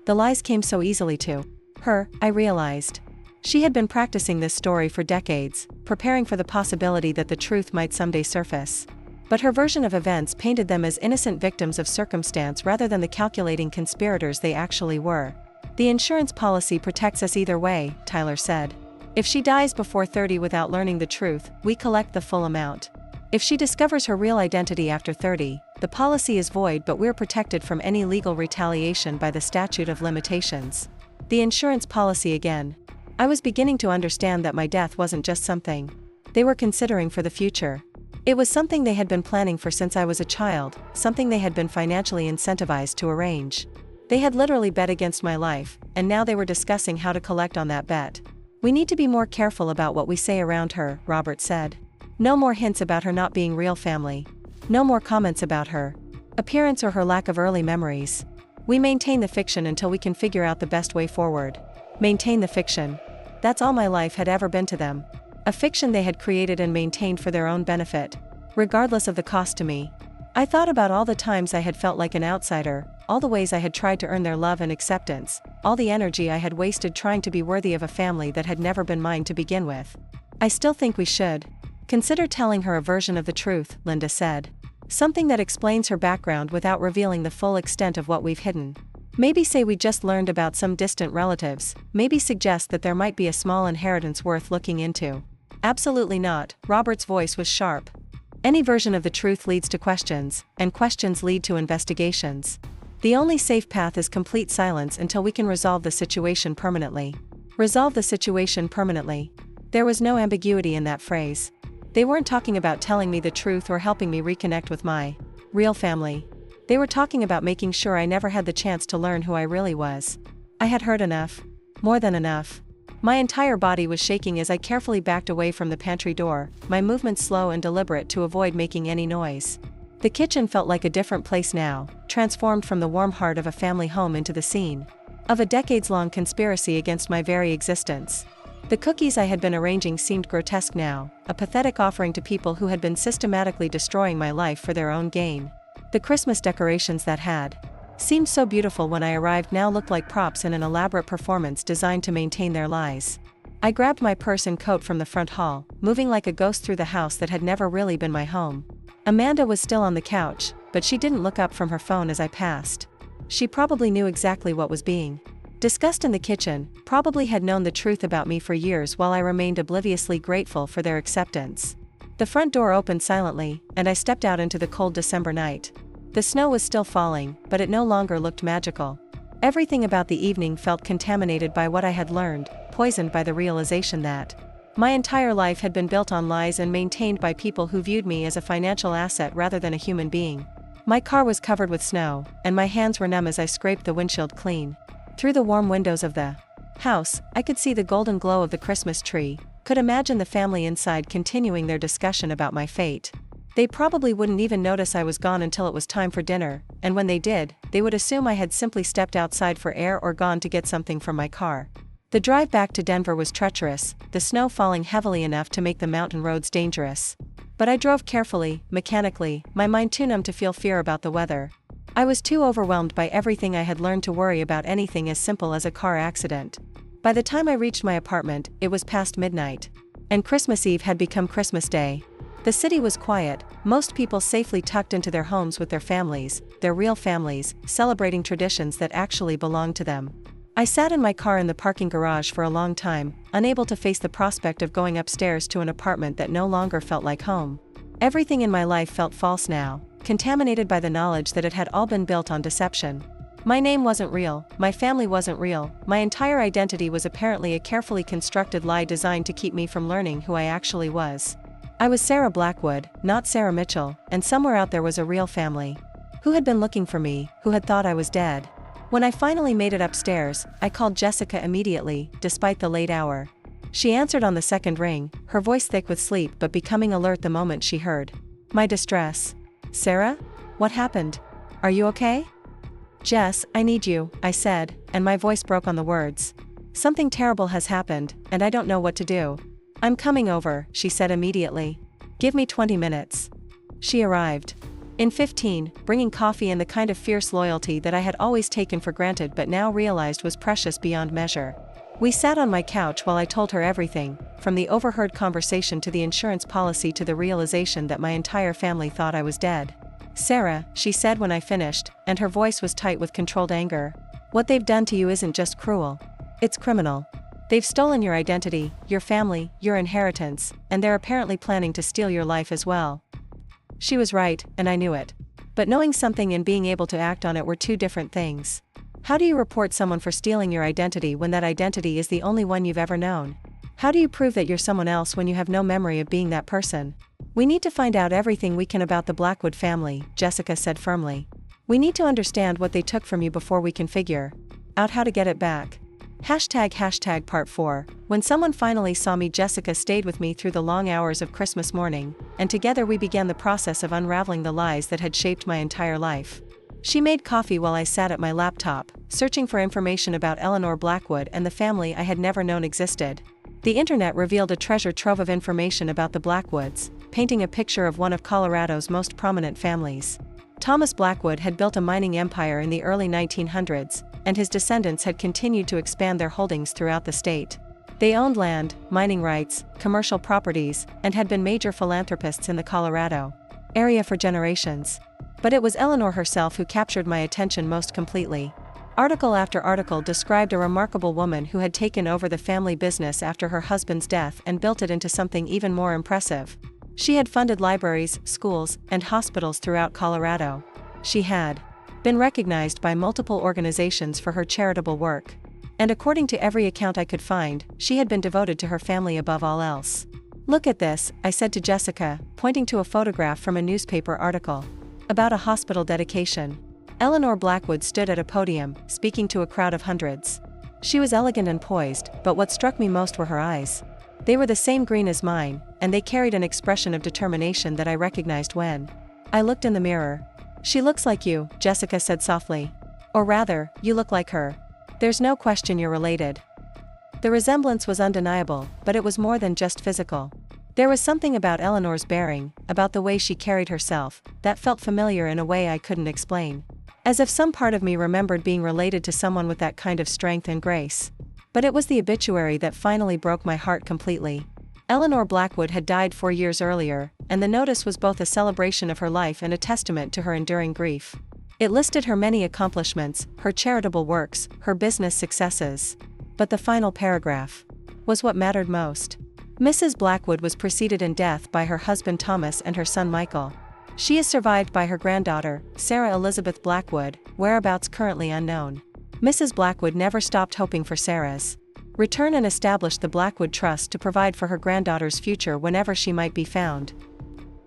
The lies came so easily to her, I realized. She had been practicing this story for decades, preparing for the possibility that the truth might someday surface. But her version of events painted them as innocent victims of circumstance rather than the calculating conspirators they actually were. The insurance policy protects us either way, Tyler said. If she dies before 30 without learning the truth, we collect the full amount. If she discovers her real identity after 30, the policy is void, but we're protected from any legal retaliation by the statute of limitations. The insurance policy again. I was beginning to understand that my death wasn't just something they were considering for the future. It was something they had been planning for since I was a child, something they had been financially incentivized to arrange. They had literally bet against my life, and now they were discussing how to collect on that bet. We need to be more careful about what we say around her, Robert said. No more hints about her not being real family. No more comments about her appearance or her lack of early memories. We maintain the fiction until we can figure out the best way forward. Maintain the fiction. That's all my life had ever been to them. A fiction they had created and maintained for their own benefit, regardless of the cost to me. I thought about all the times I had felt like an outsider, all the ways I had tried to earn their love and acceptance, all the energy I had wasted trying to be worthy of a family that had never been mine to begin with. I still think we should consider telling her a version of the truth, Linda said. Something that explains her background without revealing the full extent of what we've hidden. Maybe say we just learned about some distant relatives, maybe suggest that there might be a small inheritance worth looking into. Absolutely not, Robert's voice was sharp. Any version of the truth leads to questions, and questions lead to investigations. The only safe path is complete silence until we can resolve the situation permanently. Resolve the situation permanently. There was no ambiguity in that phrase. They weren't talking about telling me the truth or helping me reconnect with my real family. They were talking about making sure I never had the chance to learn who I really was. I had heard enough. More than enough. My entire body was shaking as I carefully backed away from the pantry door, my movements slow and deliberate to avoid making any noise. The kitchen felt like a different place now, transformed from the warm heart of a family home into the scene of a decades-long conspiracy against my very existence. The cookies I had been arranging seemed grotesque now, a pathetic offering to people who had been systematically destroying my life for their own gain. The Christmas decorations that had seemed so beautiful when I arrived now looked like props in an elaborate performance designed to maintain their lies. I grabbed my purse and coat from the front hall, moving like a ghost through the house that had never really been my home. Amanda was still on the couch, but she didn't look up from her phone as I passed. She probably knew exactly what was being discussed in the kitchen, probably had known the truth about me for years while I remained obliviously grateful for their acceptance. The front door opened silently, and I stepped out into the cold December night. The snow was still falling, but it no longer looked magical. Everything about the evening felt contaminated by what I had learned, poisoned by the realization that my entire life had been built on lies and maintained by people who viewed me as a financial asset rather than a human being. My car was covered with snow, and my hands were numb as I scraped the windshield clean. Through the warm windows of the house, I could see the golden glow of the Christmas tree, could imagine the family inside continuing their discussion about my fate. They probably wouldn't even notice I was gone until it was time for dinner, and when they did, they would assume I had simply stepped outside for air or gone to get something from my car. The drive back to Denver was treacherous, the snow falling heavily enough to make the mountain roads dangerous. But I drove carefully, mechanically, my mind too numb to feel fear about the weather. I was too overwhelmed by everything I had learned to worry about anything as simple as a car accident. By the time I reached my apartment, it was past midnight. And Christmas Eve had become Christmas Day. The city was quiet, most people safely tucked into their homes with their families, their real families, celebrating traditions that actually belonged to them. I sat in my car in the parking garage for a long time, unable to face the prospect of going upstairs to an apartment that no longer felt like home. Everything in my life felt false now, contaminated by the knowledge that it had all been built on deception. My name wasn't real, my family wasn't real, my entire identity was apparently a carefully constructed lie designed to keep me from learning who I actually was. I was Sarah Blackwood, not Sarah Mitchell, and somewhere out there was a real family. Who had been looking for me, who had thought I was dead. When I finally made it upstairs, I called Jessica immediately, despite the late hour. She answered on the second ring, her voice thick with sleep but becoming alert the moment she heard my distress. Sarah? What happened? Are you okay? Jess, I need you, I said, and my voice broke on the words. Something terrible has happened, and I don't know what to do. I'm coming over, she said immediately. Give me 20 minutes. She arrived. In 15, bringing coffee and the kind of fierce loyalty that I had always taken for granted but now realized was precious beyond measure. We sat on my couch while I told her everything, from the overheard conversation to the insurance policy to the realization that my entire family thought I was dead. Sarah, she said when I finished, and her voice was tight with controlled anger. What they've done to you isn't just cruel. It's criminal. They've stolen your identity, your family, your inheritance, and they're apparently planning to steal your life as well. She was right, and I knew it. But knowing something and being able to act on it were two different things. How do you report someone for stealing your identity when that identity is the only one you've ever known? How do you prove that you're someone else when you have no memory of being that person? We need to find out everything we can about the Blackwood family, Jessica said firmly. We need to understand what they took from you before we can figure out how to get it back. ## part 4. When someone finally saw me, Jessica stayed with me through the long hours of Christmas morning, and together we began the process of unraveling the lies that had shaped my entire life. She made coffee while I sat at my laptop, searching for information about Eleanor Blackwood and the family I had never known existed. The internet revealed a treasure trove of information about the Blackwoods, painting a picture of one of Colorado's most prominent families. Thomas Blackwood had built a mining empire in the early 1900s, and his descendants had continued to expand their holdings throughout the state. They owned land, mining rights, commercial properties, and had been major philanthropists in the Colorado area for generations. But it was Eleanor herself who captured my attention most completely. Article after article described a remarkable woman who had taken over the family business after her husband's death and built it into something even more impressive. She had funded libraries, schools, and hospitals throughout Colorado. She had been recognized by multiple organizations for her charitable work. And according to every account I could find, she had been devoted to her family above all else. Look at this, I said to Jessica, pointing to a photograph from a newspaper article about a hospital dedication. Eleanor Blackwood stood at a podium, speaking to a crowd of hundreds. She was elegant and poised, but what struck me most were her eyes. They were the same green as mine, and they carried an expression of determination that I recognized when I looked in the mirror. She looks like you, Jessica said softly. Or rather, you look like her. There's no question you're related. The resemblance was undeniable, but it was more than just physical. There was something about Eleanor's bearing, about the way she carried herself, that felt familiar in a way I couldn't explain. As if some part of me remembered being related to someone with that kind of strength and grace. But it was the obituary that finally broke my heart completely. Eleanor Blackwood had died 4 years earlier, and the notice was both a celebration of her life and a testament to her enduring grief. It listed her many accomplishments, her charitable works, her business successes. But the final paragraph was what mattered most. Mrs. Blackwood was preceded in death by her husband Thomas and her son Michael. She is survived by her granddaughter, Sarah Elizabeth Blackwood, whereabouts currently unknown. Mrs. Blackwood never stopped hoping for Sarah's return and established the Blackwood Trust to provide for her granddaughter's future whenever she might be found.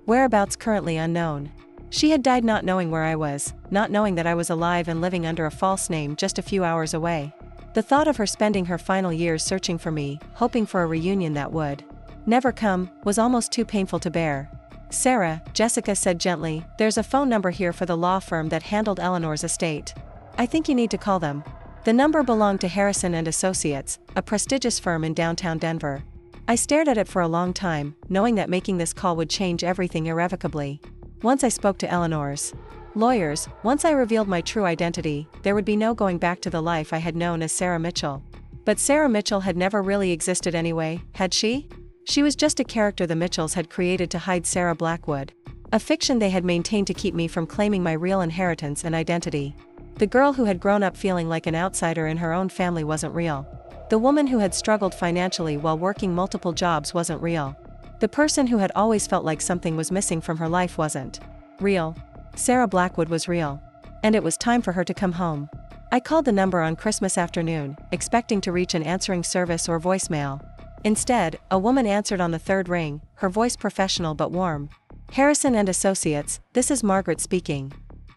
Whereabouts currently unknown. She had died not knowing where I was, not knowing that I was alive and living under a false name just a few hours away. The thought of her spending her final years searching for me, hoping for a reunion that would never come, was almost too painful to bear. "Sarah," Jessica said gently, "there's a phone number here for the law firm that handled Eleanor's estate. I think you need to call them." The number belonged to Harrison and Associates, a prestigious firm in downtown Denver. I stared at it for a long time, knowing that making this call would change everything irrevocably. Once I spoke to Eleanor's lawyers, once I revealed my true identity, there would be no going back to the life I had known as Sarah Mitchell. But Sarah Mitchell had never really existed anyway, had she? She was just a character the Mitchells had created to hide Sarah Blackwood. A fiction they had maintained to keep me from claiming my real inheritance and identity. The girl who had grown up feeling like an outsider in her own family wasn't real. The woman who had struggled financially while working multiple jobs wasn't real. The person who had always felt like something was missing from her life wasn't real. Sarah Blackwood was real. And it was time for her to come home. I called the number on Christmas afternoon, expecting to reach an answering service or voicemail. Instead, a woman answered on the third ring, her voice professional but warm. "Harrison and Associates, this is Margaret speaking.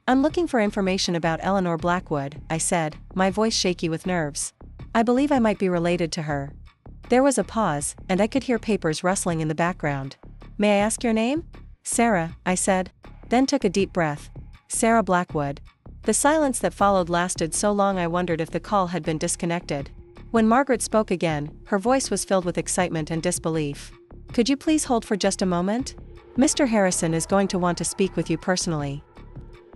I'm looking for information about Eleanor Blackwood," I said, my voice shaky with nerves. "I believe I might be related to her." There was a pause, and I could hear papers rustling in the background. "May I ask your name?" "Sarah," I said. Then took a deep breath. "Sarah Blackwood." The silence that followed lasted so long I wondered if the call had been disconnected. When Margaret spoke again, her voice was filled with excitement and disbelief. "Could you please hold for just a moment? Mr. Harrison is going to want to speak with you personally."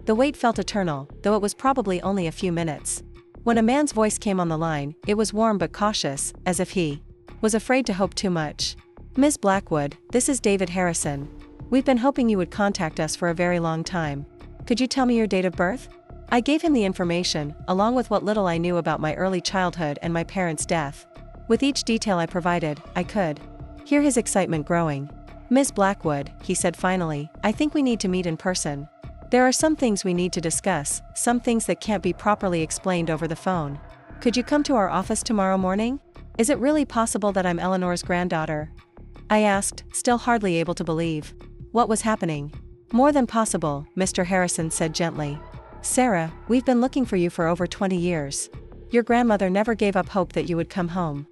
The wait felt eternal, though it was probably only a few minutes. When a man's voice came on the line, it was warm but cautious, as if he was afraid to hope too much. "Ms. Blackwood, this is David Harrison. We've been hoping you would contact us for a very long time. Could you tell me your date of birth?" I gave him the information, along with what little I knew about my early childhood and my parents' death. With each detail I provided, I could hear his excitement growing. "Ms. Blackwood," he said finally, "I think we need to meet in person. There are some things we need to discuss, some things that can't be properly explained over the phone. Could you come to our office tomorrow morning? Is it really possible that I'm Eleanor's granddaughter?" I asked, still hardly able to believe. What was happening? "More than possible," Mr. Harrison said gently. "Sarah, we've been looking for you for over 20 years. Your grandmother never gave up hope that you would come home."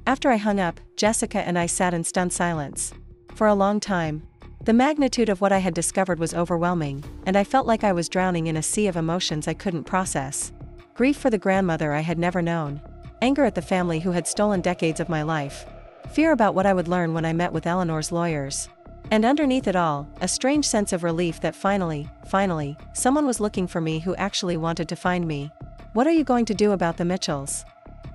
After I hung up, Jessica and I sat in stunned silence. For a long time. The magnitude of what I had discovered was overwhelming, and I felt like I was drowning in a sea of emotions I couldn't process. Grief for the grandmother I had never known. Anger at the family who had stolen decades of my life. Fear about what I would learn when I met with Eleanor's lawyers. And underneath it all, a strange sense of relief that finally, someone was looking for me who actually wanted to find me. "What are you going to do about the Mitchells?"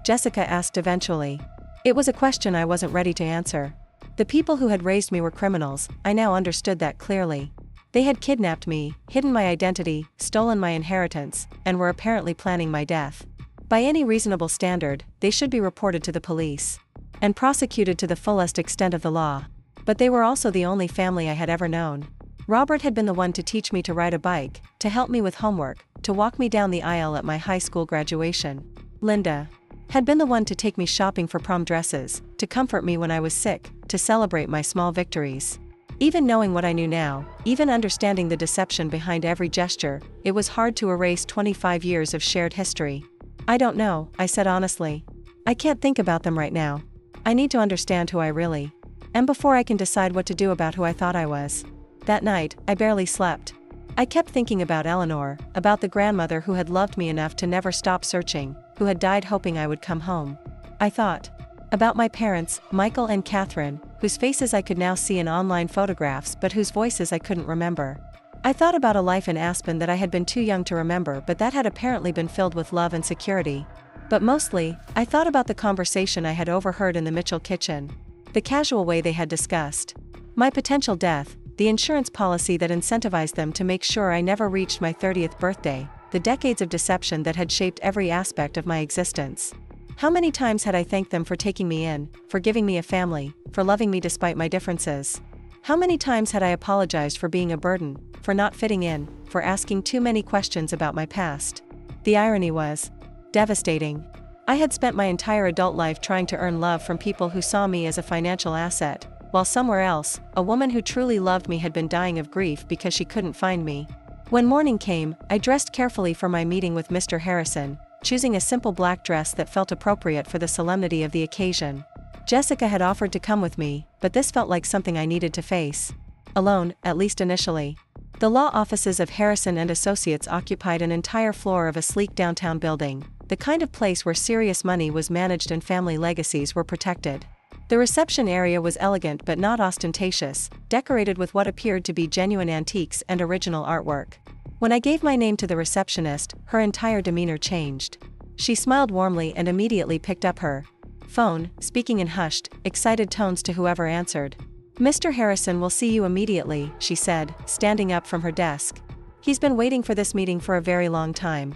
Jessica asked eventually. It was a question I wasn't ready to answer. The people who had raised me were criminals, I now understood that clearly. They had kidnapped me, hidden my identity, stolen my inheritance, and were apparently planning my death. By any reasonable standard, they should be reported to the police and prosecuted to the fullest extent of the law. But they were also the only family I had ever known. Robert had been the one to teach me to ride a bike, to help me with homework, to walk me down the aisle at my high school graduation. Linda had been the one to take me shopping for prom dresses, to comfort me when I was sick, to celebrate my small victories. Even knowing what I knew now, even understanding the deception behind every gesture, it was hard to erase 25 years of shared history. "I don't know," I said honestly. "I can't think about them right now. I need to understand who I really am before I can decide what to do about who I thought I was." That night, I barely slept. I kept thinking about Eleanor, about the grandmother who had loved me enough to never stop searching, who had died hoping I would come home. I thought about my parents, Michael and Catherine, whose faces I could now see in online photographs but whose voices I couldn't remember. I thought about a life in Aspen that I had been too young to remember but that had apparently been filled with love and security. But mostly, I thought about the conversation I had overheard in the Mitchell kitchen. The casual way they had discussed my potential death, the insurance policy that incentivized them to make sure I never reached my 30th birthday, the decades of deception that had shaped every aspect of my existence. How many times had I thanked them for taking me in, for giving me a family, for loving me despite my differences? How many times had I apologized for being a burden, for not fitting in, for asking too many questions about my past? The irony was devastating. I had spent my entire adult life trying to earn love from people who saw me as a financial asset, while somewhere else, a woman who truly loved me had been dying of grief because she couldn't find me. When morning came, I dressed carefully for my meeting with Mr. Harrison, choosing a simple black dress that felt appropriate for the solemnity of the occasion. Jessica had offered to come with me, but this felt like something I needed to face alone, at least initially. The law offices of Harrison and Associates occupied an entire floor of a sleek downtown building, the kind of place where serious money was managed and family legacies were protected. The reception area was elegant but not ostentatious, decorated with what appeared to be genuine antiques and original artwork. When I gave my name to the receptionist, her entire demeanor changed. She smiled warmly and immediately picked up her phone, speaking in hushed, excited tones to whoever answered. "Mr. Harrison will see you immediately," she said, standing up from her desk. "He's been waiting for this meeting for a very long time."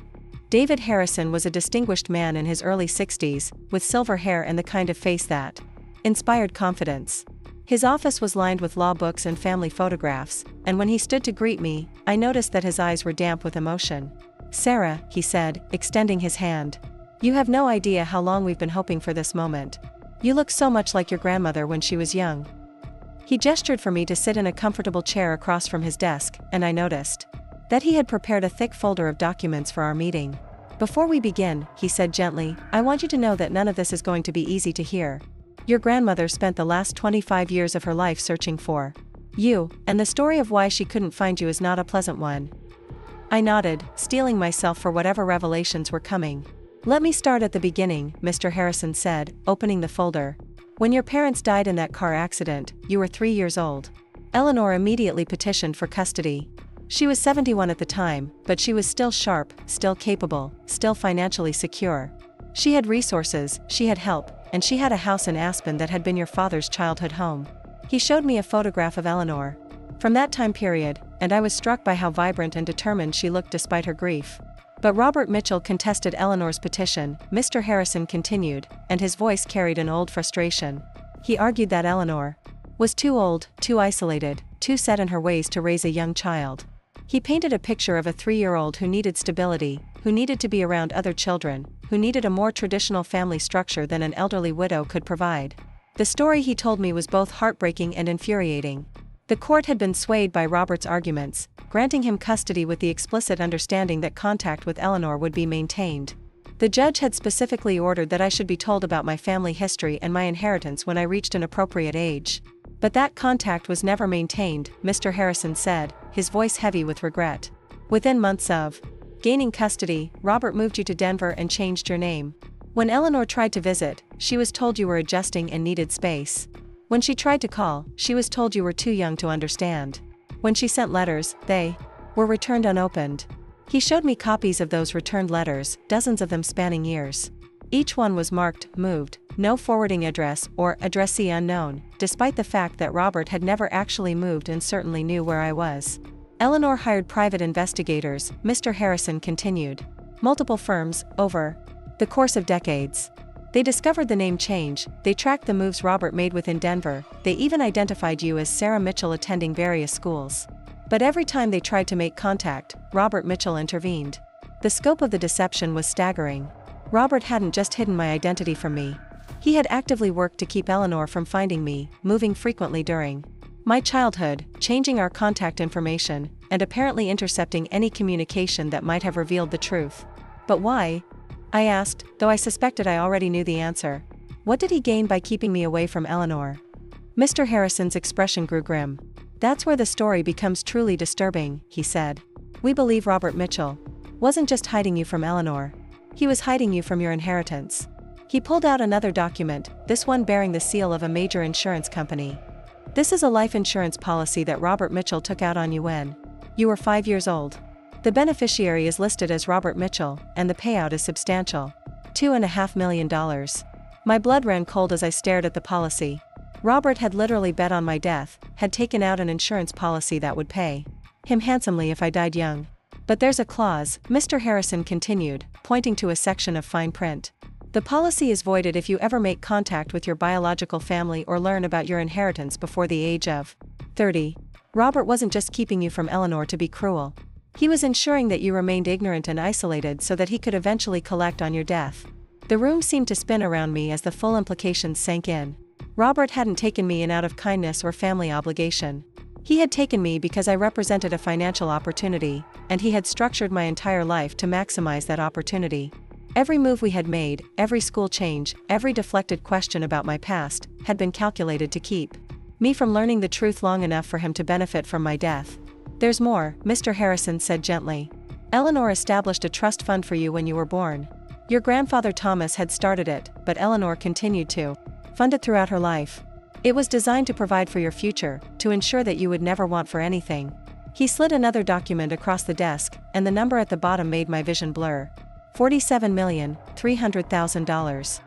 David Harrison was a distinguished man in his early 60s, with silver hair and the kind of face that inspired confidence. His office was lined with law books and family photographs, and when he stood to greet me, I noticed that his eyes were damp with emotion. "Sarah," he said, extending his hand. "You have no idea how long we've been hoping for this moment. You look so much like your grandmother when she was young." He gestured for me to sit in a comfortable chair across from his desk, and I noticed that he had prepared a thick folder of documents for our meeting. "Before we begin," he said gently, "I want you to know that none of this is going to be easy to hear. Your grandmother spent the last 25 years of her life searching for you, and the story of why she couldn't find you is not a pleasant one." I nodded, steeling myself for whatever revelations were coming. "Let me start at the beginning," Mr. Harrison said, opening the folder. "When your parents died in that car accident, you were 3 years old. Eleanor immediately petitioned for custody. She was 71 at the time, but she was still sharp, still capable, still financially secure. She had resources, she had help, and she had a house in Aspen that had been your father's childhood home." He showed me a photograph of Eleanor from that time period, and I was struck by how vibrant and determined she looked despite her grief. "But Robert Mitchell contested Eleanor's petition," Mr. Harrison continued, and his voice carried an old frustration. "He argued that Eleanor was too old, too isolated, too set in her ways to raise a young child. He painted a picture of a 3-year-old who needed stability, who needed to be around other children, who needed a more traditional family structure than an elderly widow could provide. The story he told me was both heartbreaking and infuriating. The court had been swayed by Robert's arguments, granting him custody with the explicit understanding that contact with Eleanor would be maintained. The judge had specifically ordered that I should be told about my family history and my inheritance when I reached an appropriate age. But that contact was never maintained," Mr. Harrison said, his voice heavy with regret. "Within months of gaining custody, Robert moved you to Denver and changed your name. When Eleanor tried to visit, she was told you were adjusting and needed space. When she tried to call, she was told you were too young to understand. When she sent letters, they were returned unopened." He showed me copies of those returned letters, dozens of them spanning years. Each one was marked, "moved," no forwarding address, or "addressee unknown," despite the fact that Robert had never actually moved and certainly knew where I was. "Eleanor hired private investigators," Mr. Harrison continued. "Multiple firms, over the course of decades. They discovered the name change, they tracked the moves Robert made within Denver, they even identified you as Sarah Mitchell attending various schools. But every time they tried to make contact, Robert Mitchell intervened. The scope of the deception was staggering. Robert hadn't just hidden my identity from me. He had actively worked to keep Eleanor from finding me, moving frequently during my childhood, changing our contact information, and apparently intercepting any communication that might have revealed the truth. But why? I asked, though I suspected I already knew the answer. What did he gain by keeping me away from Eleanor? Mr. Harrison's expression grew grim. "That's where the story becomes truly disturbing," he said. "We believe Robert Mitchell wasn't just hiding you from Eleanor. He was hiding you from your inheritance." He pulled out another document, this one bearing the seal of a major insurance company. "This is a life insurance policy that Robert Mitchell took out on you when you were 5 years old. The beneficiary is listed as Robert Mitchell, and the payout is substantial. $2.5 million. My blood ran cold as I stared at the policy. Robert had literally bet on my death, had taken out an insurance policy that would pay him handsomely if I died young. But there's a clause," Mr. Harrison continued, pointing to a section of fine print. "The policy is voided if you ever make contact with your biological family or learn about your inheritance before the age of 30. Robert wasn't just keeping you from Eleanor to be cruel. He was ensuring that you remained ignorant and isolated so that he could eventually collect on your death." The room seemed to spin around me as the full implications sank in. Robert hadn't taken me in out of kindness or family obligation. He had taken me because I represented a financial opportunity, and he had structured my entire life to maximize that opportunity. Every move we had made, every school change, every deflected question about my past, had been calculated to keep me from learning the truth long enough for him to benefit from my death. "There's more," Mr. Harrison said gently. "Eleanor established a trust fund for you when you were born. Your grandfather Thomas had started it, but Eleanor continued to fund it throughout her life. It was designed to provide for your future, to ensure that you would never want for anything." He slid another document across the desk, and the number at the bottom made my vision blur. $47,300,000.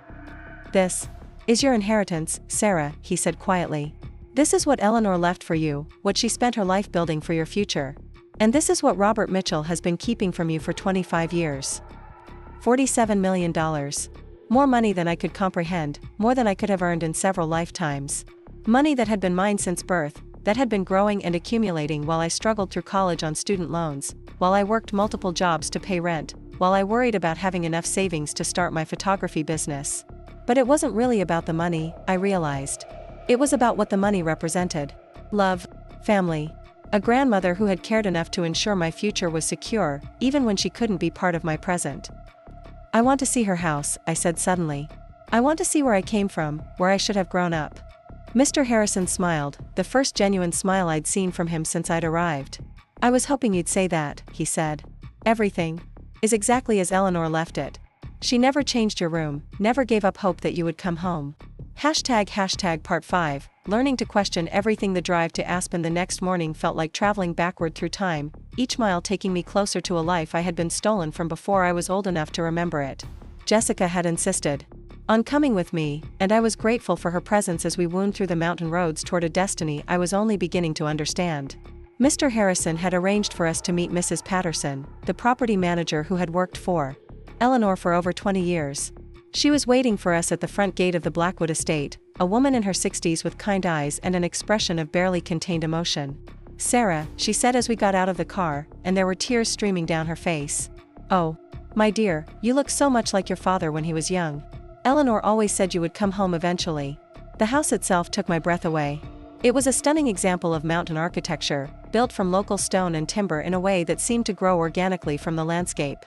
"This is your inheritance, Sarah," he said quietly. "This is what Eleanor left for you, what she spent her life building for your future. And this is what Robert Mitchell has been keeping from you for 25 years. $47 million. More money than I could comprehend, more than I could have earned in several lifetimes. Money that had been mine since birth, that had been growing and accumulating while I struggled through college on student loans, while I worked multiple jobs to pay rent, while I worried about having enough savings to start my photography business. But it wasn't really about the money, I realized. It was about what the money represented. Love, family. A grandmother who had cared enough to ensure my future was secure, even when she couldn't be part of my present. I want to see her house, I said suddenly. I want to see where I came from, where I should have grown up. Mr. Harrison smiled, the first genuine smile I'd seen from him since I'd arrived. I was hoping you'd say that, he said. Everything is exactly as Eleanor left it. She never changed your room, never gave up hope that you would come home. Part 5, learning to question everything. The drive to Aspen the next morning felt like traveling backward through time, each mile taking me closer to a life I had been stolen from before I was old enough to remember it. Jessica had insisted on coming with me, and I was grateful for her presence as we wound through the mountain roads toward a destiny I was only beginning to understand. Mr. Harrison had arranged for us to meet Mrs. Patterson, the property manager who had worked for Eleanor for over 20 years. She was waiting for us at the front gate of the Blackwood estate, a woman in her 60s with kind eyes and an expression of barely contained emotion. "Sarah," she said as we got out of the car, and there were tears streaming down her face. "Oh, my dear, you look so much like your father when he was young. Eleanor always said you would come home eventually." The house itself took my breath away. It was a stunning example of mountain architecture, built from local stone and timber in a way that seemed to grow organically from the landscape.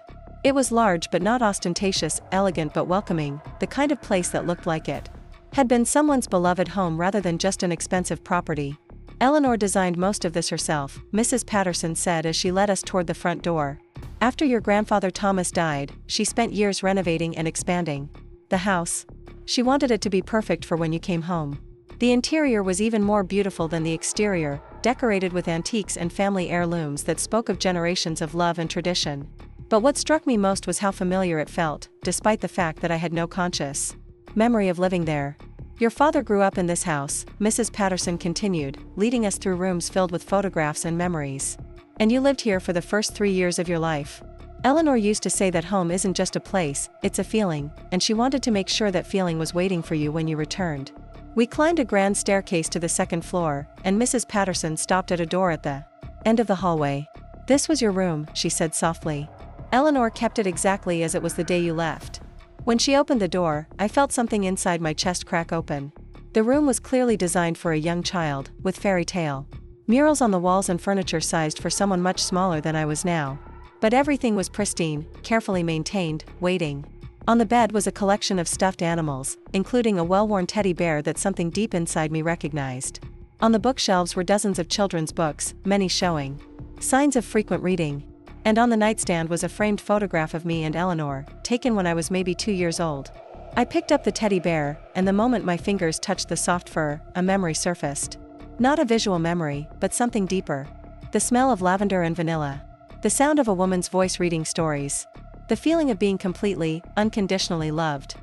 It was large but not ostentatious, elegant but welcoming, the kind of place that looked like it had been someone's beloved home rather than just an expensive property. "Eleanor designed most of this herself," Mrs. Patterson said as she led us toward the front door. "After your grandfather Thomas died, she spent years renovating and expanding the house. She wanted it to be perfect for when you came home. The interior was even more beautiful than the exterior, decorated with antiques and family heirlooms that spoke of generations of love and tradition. But what struck me most was how familiar it felt, despite the fact that I had no conscious memory of living there. Your father grew up in this house," Mrs. Patterson continued, leading us through rooms filled with photographs and memories. "And you lived here for the first 3 years of your life. Eleanor used to say that home isn't just a place, it's a feeling, and she wanted to make sure that feeling was waiting for you when you returned." We climbed a grand staircase to the second floor, and Mrs. Patterson stopped at a door at the end of the hallway. "This was your room," she said softly. "Eleanor kept it exactly as it was the day you left." When she opened the door, I felt something inside my chest crack open. The room was clearly designed for a young child, with fairy tale murals on the walls and furniture sized for someone much smaller than I was now. But everything was pristine, carefully maintained, waiting. On the bed was a collection of stuffed animals, including a well-worn teddy bear that something deep inside me recognized. On the bookshelves were dozens of children's books, many showing signs of frequent reading. And on the nightstand was a framed photograph of me and Eleanor, taken when I was maybe 2 years old. I picked up the teddy bear, and the moment my fingers touched the soft fur, a memory surfaced. Not a visual memory, but something deeper. The smell of lavender and vanilla. The sound of a woman's voice reading stories. The feeling of being completely, unconditionally loved.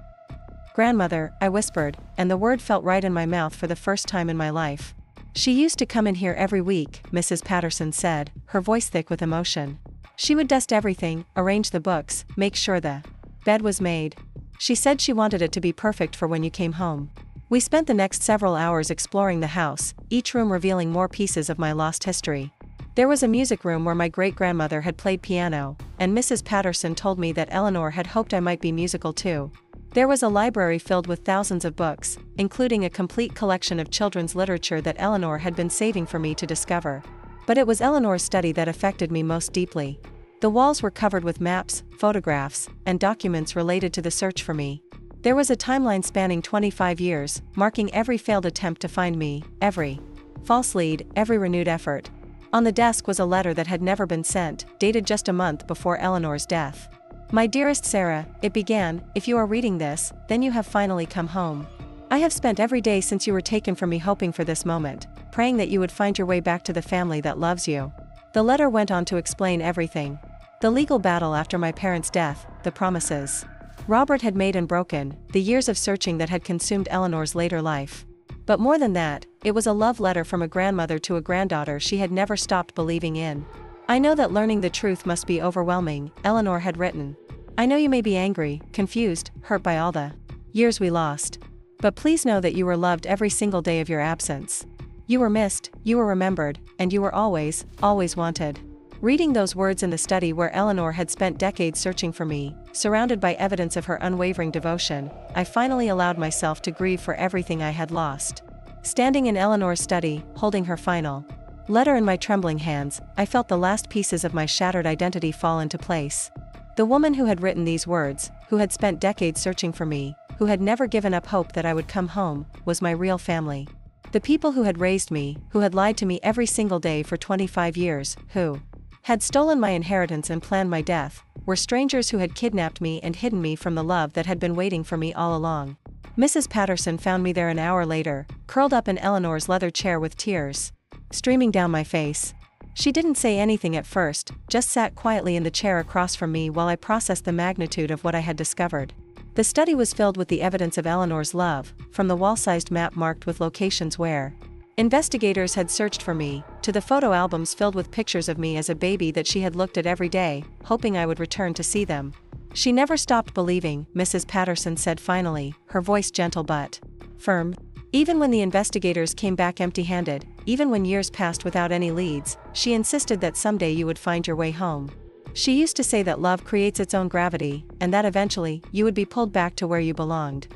"Grandmother," I whispered, and the word felt right in my mouth for the first time in my life. "She used to come in here every week," Mrs. Patterson said, her voice thick with emotion. "She would dust everything, arrange the books, make sure the bed was made. She said she wanted it to be perfect for when you came home." We spent the next several hours exploring the house, each room revealing more pieces of my lost history. There was a music room where my great-grandmother had played piano, and Mrs. Patterson told me that Eleanor had hoped I might be musical too. There was a library filled with thousands of books, including a complete collection of children's literature that Eleanor had been saving for me to discover. But it was Eleanor's study that affected me most deeply. The walls were covered with maps, photographs, and documents related to the search for me. There was a timeline spanning 25 years, marking every failed attempt to find me, every false lead, every renewed effort. On the desk was a letter that had never been sent, dated just a month before Eleanor's death. My dearest Sarah, it began, if you are reading this, then you have finally come home. I have spent every day since you were taken from me hoping for this moment, praying that you would find your way back to the family that loves you. The letter went on to explain everything. The legal battle after my parents' death, the promises Robert had made and broken, the years of searching that had consumed Eleanor's later life. But more than that, it was a love letter from a grandmother to a granddaughter she had never stopped believing in. I know that learning the truth must be overwhelming, Eleanor had written. I know you may be angry, confused, hurt by all the years we lost. But please know that you were loved every single day of your absence. You were missed, you were remembered, and you were always, always wanted. Reading those words in the study where Eleanor had spent decades searching for me, surrounded by evidence of her unwavering devotion, I finally allowed myself to grieve for everything I had lost. Standing in Eleanor's study, holding her final letter in my trembling hands, I felt the last pieces of my shattered identity fall into place. The woman who had written these words, who had spent decades searching for me, who had never given up hope that I would come home, was my real family. The people who had raised me, who had lied to me every single day for 25 years, who had stolen my inheritance and planned my death, were strangers who had kidnapped me and hidden me from the love that had been waiting for me all along. Mrs. Patterson found me there an hour later, curled up in Eleanor's leather chair with tears streaming down my face. She didn't say anything at first, just sat quietly in the chair across from me while I processed the magnitude of what I had discovered. The study was filled with the evidence of Eleanor's love, from the wall-sized map marked with locations where investigators had searched for me, to the photo albums filled with pictures of me as a baby that she had looked at every day, hoping I would return to see them. She never stopped believing, Mrs. Patterson said finally, her voice gentle but firm. Even when the investigators came back empty-handed, even when years passed without any leads, she insisted that someday you would find your way home. She used to say that love creates its own gravity, and that eventually, you would be pulled back to where you belonged.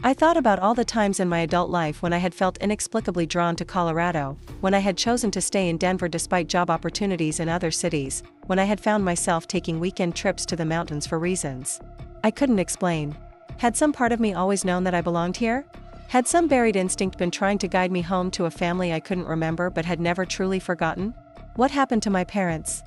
I thought about all the times in my adult life when I had felt inexplicably drawn to Colorado, when I had chosen to stay in Denver despite job opportunities in other cities, when I had found myself taking weekend trips to the mountains for reasons I couldn't explain. Had some part of me always known that I belonged here? Had some buried instinct been trying to guide me home to a family I couldn't remember but had never truly forgotten? What happened to my parents?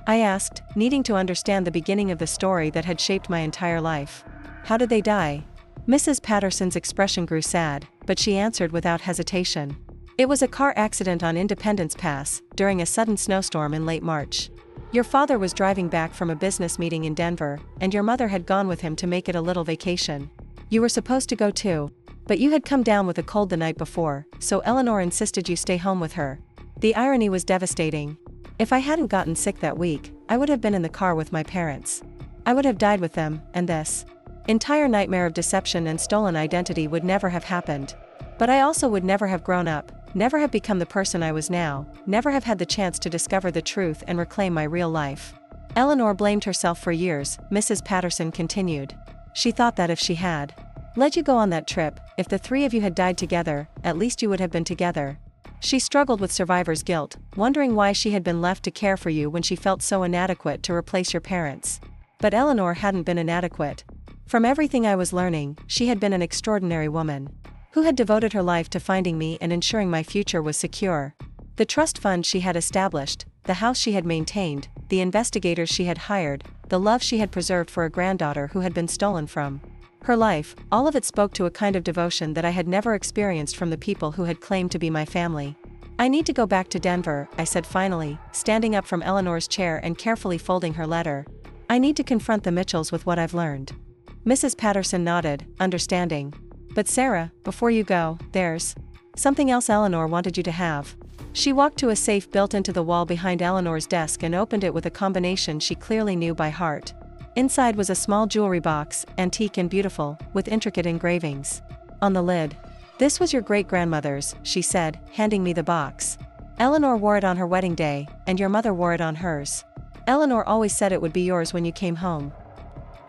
I asked, needing to understand the beginning of the story that had shaped my entire life. How did they die? Mrs. Patterson's expression grew sad, but she answered without hesitation. It was a car accident on Independence Pass, during a sudden snowstorm in late March. Your father was driving back from a business meeting in Denver, and your mother had gone with him to make it a little vacation. You were supposed to go too, but you had come down with a cold the night before, so Eleanor insisted you stay home with her. The irony was devastating. If I hadn't gotten sick that week, I would have been in the car with my parents. I would have died with them, and this entire nightmare of deception and stolen identity would never have happened. But I also would never have grown up, never have become the person I was now, never have had the chance to discover the truth and reclaim my real life. Eleanor blamed herself for years, Mrs. Patterson continued. She thought that if she had let you go on that trip, if the three of you had died together, at least you would have been together. She struggled with survivor's guilt, wondering why she had been left to care for you when she felt so inadequate to replace your parents. But Eleanor hadn't been inadequate. From everything I was learning, she had been an extraordinary woman who had devoted her life to finding me and ensuring my future was secure. The trust fund she had established, the house she had maintained, the investigators she had hired, the love she had preserved for a granddaughter who had been stolen from her life, all of it spoke to a kind of devotion that I had never experienced from the people who had claimed to be my family. I need to go back to Denver, I said finally, standing up from Eleanor's chair and carefully folding her letter. I need to confront the Mitchells with what I've learned. Mrs. Patterson nodded, understanding. But Sarah, before you go, there's something else Eleanor wanted you to have. She walked to a safe built into the wall behind Eleanor's desk and opened it with a combination she clearly knew by heart. Inside was a small jewelry box, antique and beautiful, with intricate engravings on the lid. This was your great-grandmother's, she said, handing me the box. Eleanor wore it on her wedding day, and your mother wore it on hers. Eleanor always said it would be yours when you came home.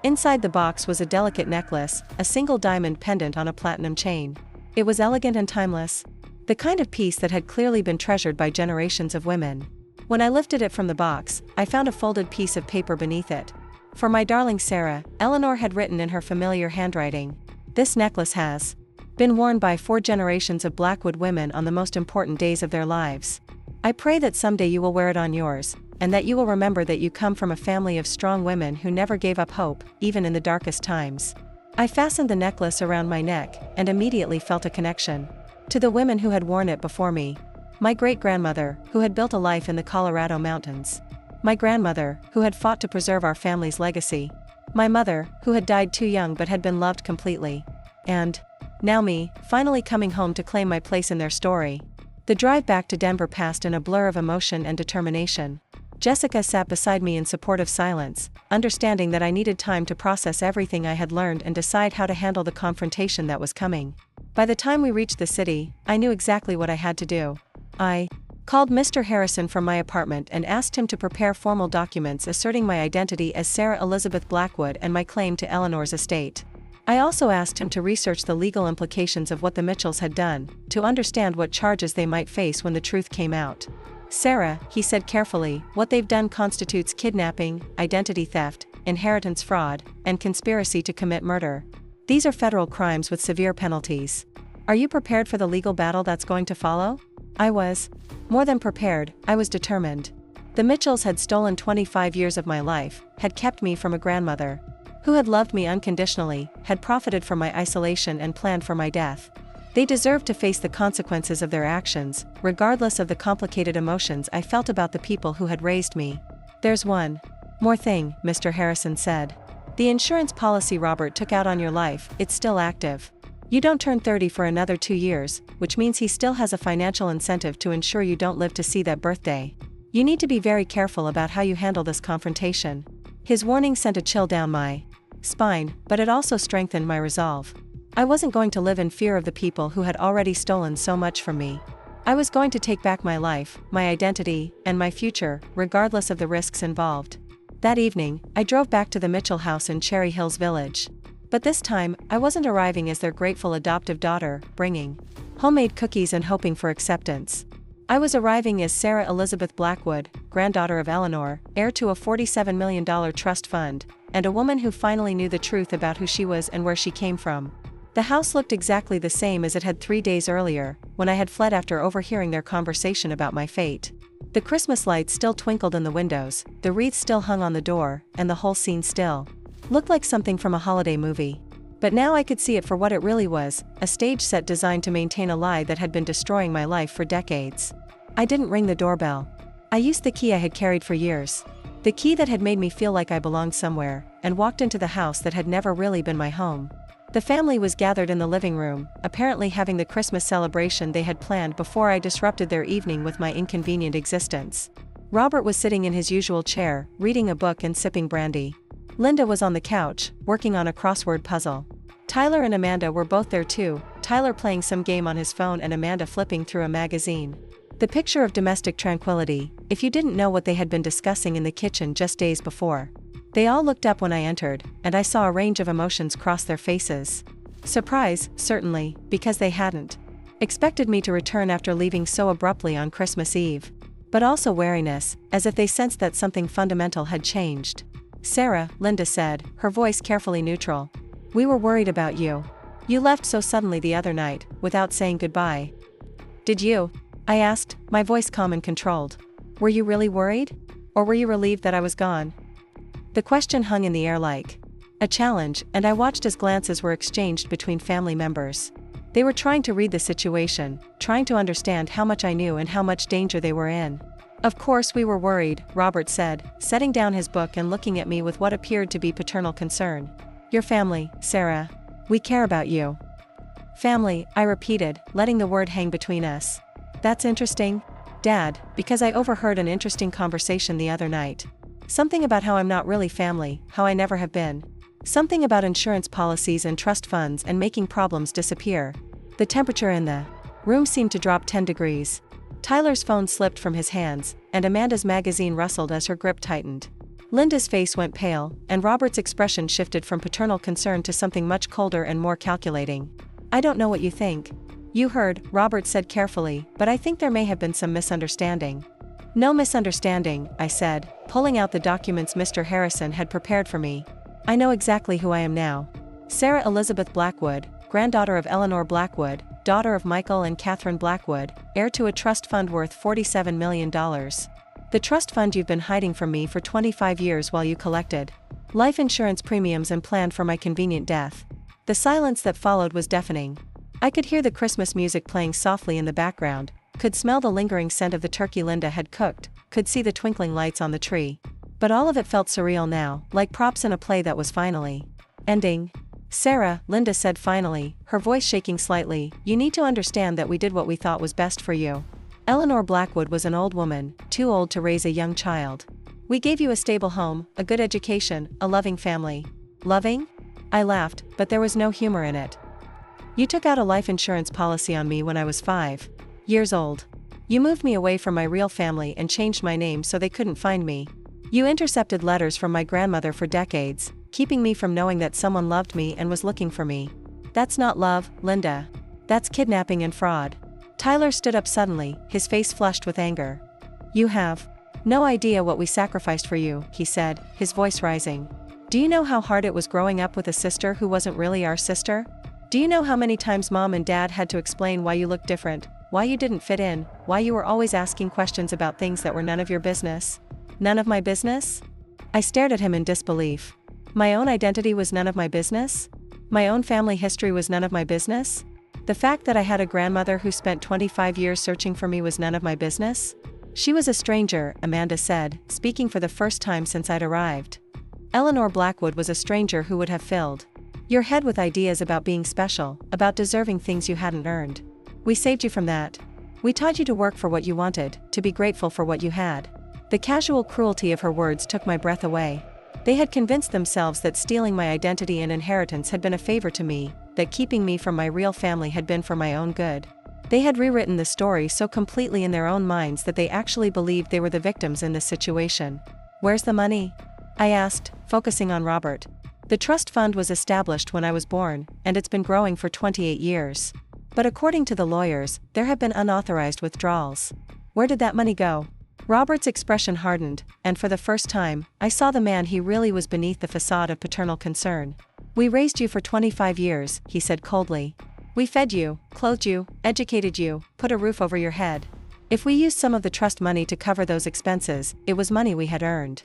Inside the box was a delicate necklace, a single diamond pendant on a platinum chain. It was elegant and timeless. The kind of piece that had clearly been treasured by generations of women. When I lifted it from the box, I found a folded piece of paper beneath it. For my darling Sarah, Eleanor had written in her familiar handwriting. This necklace has been worn by 4 generations of Blackwood women on the most important days of their lives. I pray that someday you will wear it on yours, and that you will remember that you come from a family of strong women who never gave up hope, even in the darkest times. I fastened the necklace around my neck, and immediately felt a connection to the women who had worn it before me. My great-grandmother, who had built a life in the Colorado mountains. My grandmother, who had fought to preserve our family's legacy. My mother, who had died too young but had been loved completely. And now me, finally coming home to claim my place in their story. The drive back to Denver passed in a blur of emotion and determination. Jessica sat beside me in supportive silence, understanding that I needed time to process everything I had learned and decide how to handle the confrontation that was coming. By the time we reached the city, I knew exactly what I had to do. I called Mr. Harrison from my apartment and asked him to prepare formal documents asserting my identity as Sarah Elizabeth Blackwood and my claim to Eleanor's estate. I also asked him to research the legal implications of what the Mitchells had done, to understand what charges they might face when the truth came out. Sarah, he said carefully, what they've done constitutes kidnapping, identity theft, inheritance fraud, and conspiracy to commit murder. These are federal crimes with severe penalties. Are you prepared for the legal battle that's going to follow? I was. More than prepared, I was determined. The Mitchells had stolen 25 years of my life, had kept me from a grandmother who had loved me unconditionally, had profited from my isolation and planned for my death. They deserved to face the consequences of their actions, regardless of the complicated emotions I felt about the people who had raised me. There's one more thing, Mr. Harrison said. The insurance policy Robert took out on your life, it's still active. You don't turn 30 for another 2 years, which means he still has a financial incentive to ensure you don't live to see that birthday. You need to be very careful about how you handle this confrontation. His warning sent a chill down my spine, but it also strengthened my resolve. I wasn't going to live in fear of the people who had already stolen so much from me. I was going to take back my life, my identity, and my future, regardless of the risks involved. That evening, I drove back to the Mitchell house in Cherry Hills Village. But this time, I wasn't arriving as their grateful adoptive daughter, bringing homemade cookies and hoping for acceptance. I was arriving as Sarah Elizabeth Blackwood, granddaughter of Eleanor, heir to a $47 million trust fund, and a woman who finally knew the truth about who she was and where she came from. The house looked exactly the same as it had 3 days earlier, when I had fled after overhearing their conversation about my fate. The Christmas lights still twinkled in the windows, the wreath still hung on the door, and the whole scene still looked like something from a holiday movie. But now I could see it for what it really was, a stage set designed to maintain a lie that had been destroying my life for decades. I didn't ring the doorbell. I used the key I had carried for years. The key that had made me feel like I belonged somewhere, and walked into the house that had never really been my home. The family was gathered in the living room, apparently having the Christmas celebration they had planned before I disrupted their evening with my inconvenient existence. Robert was sitting in his usual chair, reading a book and sipping brandy. Linda was on the couch, working on a crossword puzzle. Tyler and Amanda were both there too, Tyler playing some game on his phone and Amanda flipping through a magazine. The picture of domestic tranquility, if you didn't know what they had been discussing in the kitchen just days before. They all looked up when I entered, and I saw a range of emotions cross their faces. Surprise, certainly, because they hadn't expected me to return after leaving so abruptly on Christmas Eve. But also wariness, as if they sensed that something fundamental had changed. Sarah, Linda said, her voice carefully neutral. We were worried about you. You left so suddenly the other night, without saying goodbye. Did you? I asked, my voice calm and controlled. Were you really worried? Or were you relieved that I was gone? The question hung in the air like a challenge, and I watched as glances were exchanged between family members. They were trying to read the situation, trying to understand how much I knew and how much danger they were in. Of course we were worried, Robert said, setting down his book and looking at me with what appeared to be paternal concern. Your family, Sarah. We care about you. Family, I repeated, letting the word hang between us. That's interesting, Dad, because I overheard an interesting conversation the other night. Something about how I'm not really family, how I never have been. Something about insurance policies and trust funds and making problems disappear. The temperature in the room seemed to drop 10 degrees. Tyler's phone slipped from his hands, and Amanda's magazine rustled as her grip tightened. Linda's face went pale, and Robert's expression shifted from paternal concern to something much colder and more calculating. I don't know what you think. You heard, Robert said carefully, but I think there may have been some misunderstanding. No misunderstanding, I said, pulling out the documents Mr. Harrison had prepared for me. I know exactly who I am now. Sarah Elizabeth Blackwood, granddaughter of Eleanor Blackwood, daughter of Michael and Catherine Blackwood, heir to a trust fund worth $47 million. The trust fund you've been hiding from me for 25 years while you collected life insurance premiums and planned for my convenient death. The silence that followed was deafening. I could hear the Christmas music playing softly in the background, could smell the lingering scent of the turkey Linda had cooked, could see the twinkling lights on the tree. But all of it felt surreal now, like props in a play that was finally ending. Sarah, Linda said finally, her voice shaking slightly, you need to understand that we did what we thought was best for you. Eleanor Blackwood was an old woman, too old to raise a young child. We gave you a stable home, a good education, a loving family. Loving? I laughed, but there was no humor in it. You took out a life insurance policy on me when I was 5 years old. You moved me away from my real family and changed my name so they couldn't find me. You intercepted letters from my grandmother for decades, keeping me from knowing that someone loved me and was looking for me. That's not love, Linda. That's kidnapping and fraud. Tyler stood up suddenly, his face flushed with anger. You have no idea what we sacrificed for you, he said, his voice rising. Do you know how hard it was growing up with a sister who wasn't really our sister? Do you know how many times Mom and Dad had to explain why you looked different, why you didn't fit in, why you were always asking questions about things that were none of your business? None of my business? I stared at him in disbelief. My own identity was none of my business? My own family history was none of my business? The fact that I had a grandmother who spent 25 years searching for me was none of my business? She was a stranger, Amanda said, speaking for the first time since I'd arrived. Eleanor Blackwood was a stranger who would have filled your head with ideas about being special, about deserving things you hadn't earned. We saved you from that. We taught you to work for what you wanted, to be grateful for what you had. The casual cruelty of her words took my breath away. They had convinced themselves that stealing my identity and inheritance had been a favor to me, that keeping me from my real family had been for my own good. They had rewritten the story so completely in their own minds that they actually believed they were the victims in this situation. Where's the money? I asked, focusing on Robert. The trust fund was established when I was born, and it's been growing for 28 years. But according to the lawyers, there have been unauthorized withdrawals. Where did that money go? Robert's expression hardened, and for the first time, I saw the man he really was beneath the facade of paternal concern. We raised you for 25 years, he said coldly. We fed you, clothed you, educated you, put a roof over your head. If we used some of the trust money to cover those expenses, it was money we had earned.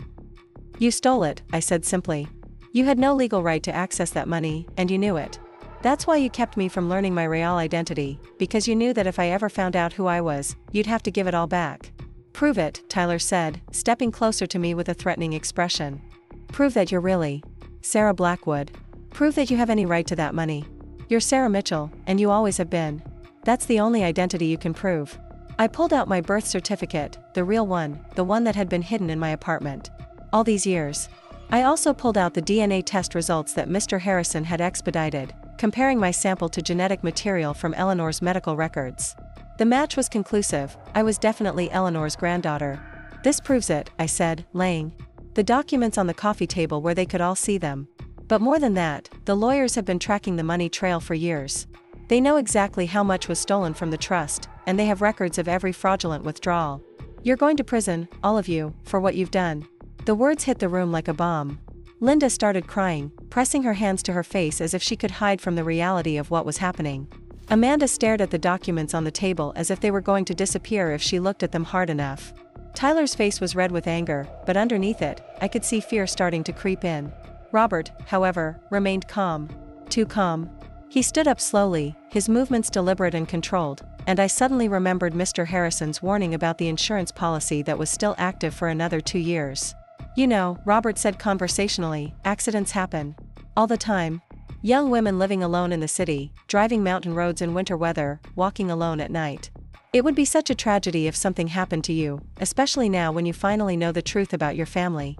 You stole it, I said simply. You had no legal right to access that money, and you knew it. That's why you kept me from learning my real identity, because you knew that if I ever found out who I was, you'd have to give it all back. Prove it, Tyler said, stepping closer to me with a threatening expression. Prove that you're really Sarah Blackwood. Prove that you have any right to that money. You're Sarah Mitchell, and you always have been. That's the only identity you can prove. I pulled out my birth certificate, the real one, the one that had been hidden in my apartment all these years. I also pulled out the DNA test results that Mr. Harrison had expedited, comparing my sample to genetic material from Eleanor's medical records. The match was conclusive. I was definitely Eleanor's granddaughter. This proves it, I said, laying the documents on the coffee table where they could all see them. But more than that, the lawyers have been tracking the money trail for years. They know exactly how much was stolen from the trust, and they have records of every fraudulent withdrawal. You're going to prison, all of you, for what you've done. The words hit the room like a bomb. Linda started crying, pressing her hands to her face as if she could hide from the reality of what was happening. Amanda stared at the documents on the table as if they were going to disappear if she looked at them hard enough. Tyler's face was red with anger, but underneath it, I could see fear starting to creep in. Robert, however, remained calm. Too calm. He stood up slowly, his movements deliberate and controlled, and I suddenly remembered Mr. Harrison's warning about the insurance policy that was still active for another 2 years. You know, Robert said conversationally, accidents happen. All the time. Young women living alone in the city, driving mountain roads in winter weather, walking alone at night. It would be such a tragedy if something happened to you, especially now when you finally know the truth about your family.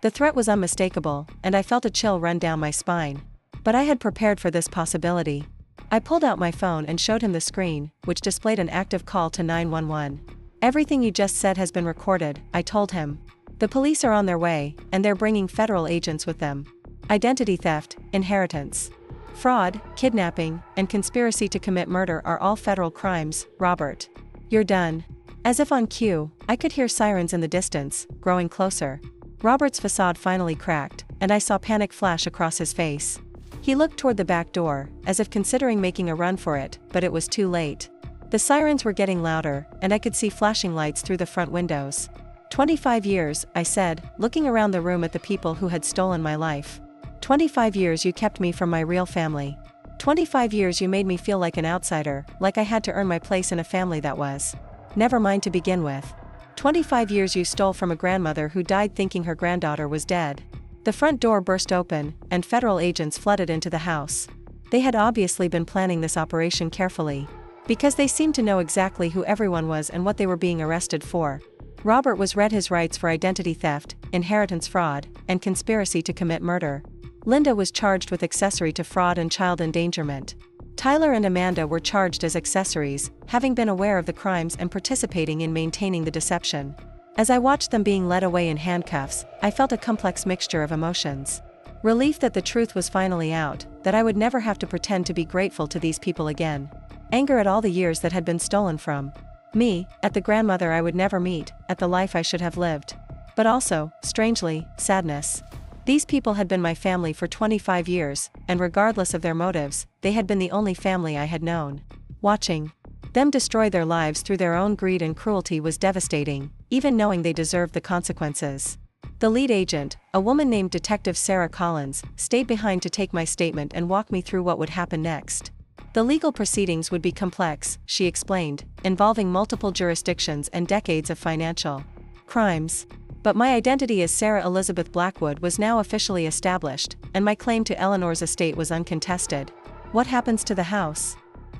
The threat was unmistakable, and I felt a chill run down my spine. But I had prepared for this possibility. I pulled out my phone and showed him the screen, which displayed an active call to 911. Everything you just said has been recorded, I told him. The police are on their way, and they're bringing federal agents with them. Identity theft, inheritance, fraud, kidnapping, and conspiracy to commit murder are all federal crimes, Robert. You're done. As if on cue, I could hear sirens in the distance, growing closer. Robert's facade finally cracked, and I saw panic flash across his face. He looked toward the back door, as if considering making a run for it, but it was too late. The sirens were getting louder, and I could see flashing lights through the front windows. 25 years, I said, looking around the room at the people who had stolen my life. 25 years you kept me from my real family. 25 years you made me feel like an outsider, like I had to earn my place in a family that was never mine to begin with. 25 years you stole from a grandmother who died thinking her granddaughter was dead. The front door burst open, and federal agents flooded into the house. They had obviously been planning this operation carefully, because they seemed to know exactly who everyone was and what they were being arrested for. Robert was read his rights for identity theft, inheritance fraud, and conspiracy to commit murder. Linda was charged with accessory to fraud and child endangerment. Tyler and Amanda were charged as accessories, having been aware of the crimes and participating in maintaining the deception. As I watched them being led away in handcuffs, I felt a complex mixture of emotions. Relief that the truth was finally out, that I would never have to pretend to be grateful to these people again. Anger at all the years that had been stolen from me, at the grandmother I would never meet, at the life I should have lived. But also, strangely, sadness. These people had been my family for 25 years, and regardless of their motives, they had been the only family I had known. Watching them destroy their lives through their own greed and cruelty was devastating, even knowing they deserved the consequences. The lead agent, a woman named Detective Sarah Collins, stayed behind to take my statement and walk me through what would happen next. The legal proceedings would be complex, she explained, involving multiple jurisdictions and decades of financial crimes. But my identity as Sarah Elizabeth Blackwood was now officially established, and my claim to Eleanor's estate was uncontested. What happens to the house?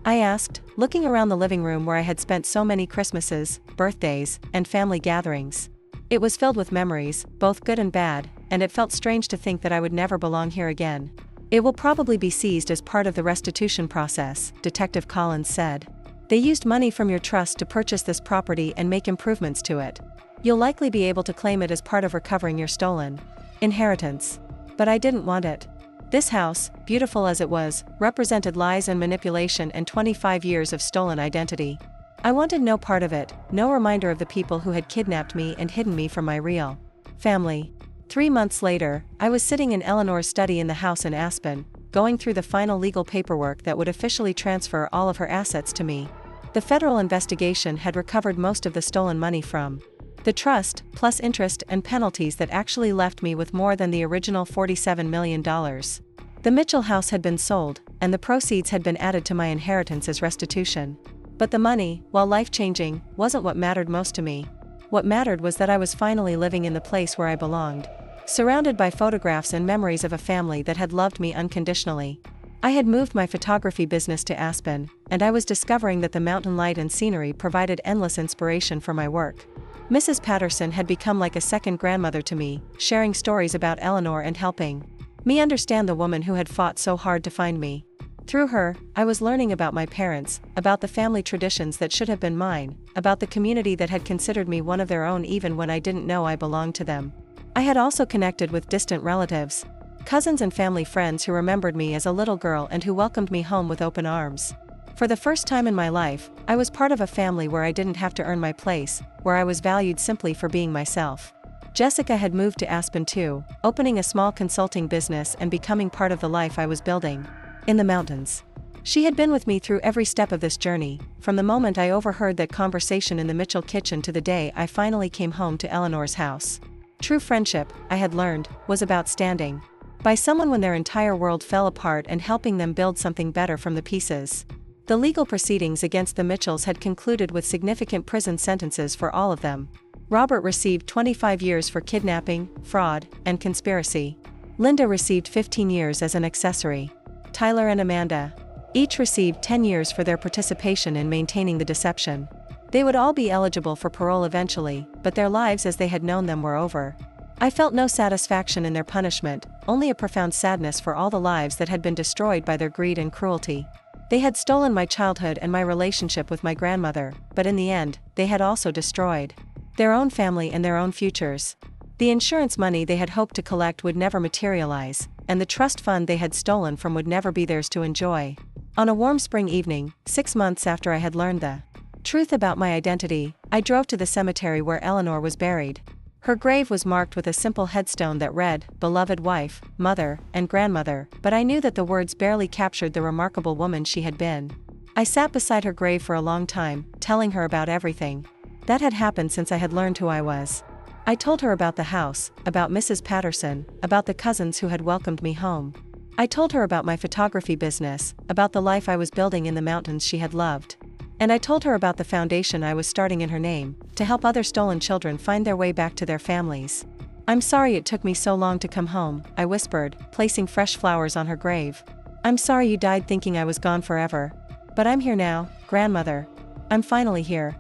I asked, looking around the living room where I had spent so many Christmases, birthdays, and family gatherings. It was filled with memories, both good and bad, and it felt strange to think that I would never belong here again. It will probably be seized as part of the restitution process, Detective Collins said. They used money from your trust to purchase this property and make improvements to it. You'll likely be able to claim it as part of recovering your stolen inheritance. But I didn't want it. This house, beautiful as it was, represented lies and manipulation and 25 years of stolen identity. I wanted no part of it, no reminder of the people who had kidnapped me and hidden me from my real family. 3 months later, I was sitting in Eleanor's study in the house in Aspen, going through the final legal paperwork that would officially transfer all of her assets to me. The federal investigation had recovered most of the stolen money from the trust, plus interest and penalties that actually left me with more than the original $47 million. The Mitchell house had been sold, and the proceeds had been added to my inheritance as restitution. But the money, while life-changing, wasn't what mattered most to me. What mattered was that I was finally living in the place where I belonged, surrounded by photographs and memories of a family that had loved me unconditionally. I had moved my photography business to Aspen, and I was discovering that the mountain light and scenery provided endless inspiration for my work. Mrs. Patterson had become like a second grandmother to me, sharing stories about Eleanor and helping me understand the woman who had fought so hard to find me. Through her, I was learning about my parents, about the family traditions that should have been mine, about the community that had considered me one of their own even when I didn't know I belonged to them. I had also connected with distant relatives, cousins and family friends who remembered me as a little girl and who welcomed me home with open arms. For the first time in my life, I was part of a family where I didn't have to earn my place, where I was valued simply for being myself. Jessica had moved to Aspen too, opening a small consulting business and becoming part of the life I was building in the mountains. She had been with me through every step of this journey, from the moment I overheard that conversation in the Mitchell kitchen to the day I finally came home to Eleanor's house. True friendship, I had learned, was about standing by someone when their entire world fell apart and helping them build something better from the pieces. The legal proceedings against the Mitchells had concluded with significant prison sentences for all of them. Robert received 25 years for kidnapping, fraud, and conspiracy. Linda received 15 years as an accessory. Tyler and Amanda each received 10 years for their participation in maintaining the deception. They would all be eligible for parole eventually, but their lives as they had known them were over. I felt no satisfaction in their punishment, only a profound sadness for all the lives that had been destroyed by their greed and cruelty. They had stolen my childhood and my relationship with my grandmother, but in the end, they had also destroyed their own family and their own futures. The insurance money they had hoped to collect would never materialize, and the trust fund they had stolen from would never be theirs to enjoy. On a warm spring evening, 6 months after I had learned the truth about my identity, I drove to the cemetery where Eleanor was buried. Her grave was marked with a simple headstone that read, "Beloved wife, mother, and grandmother," but I knew that the words barely captured the remarkable woman she had been. I sat beside her grave for a long time, telling her about everything that had happened since I had learned who I was. I told her about the house, about Mrs. Patterson, about the cousins who had welcomed me home. I told her about my photography business, about the life I was building in the mountains she had loved. And I told her about the foundation I was starting in her name, to help other stolen children find their way back to their families. "I'm sorry it took me so long to come home," I whispered, placing fresh flowers on her grave. "I'm sorry you died thinking I was gone forever. But I'm here now, grandmother. I'm finally here."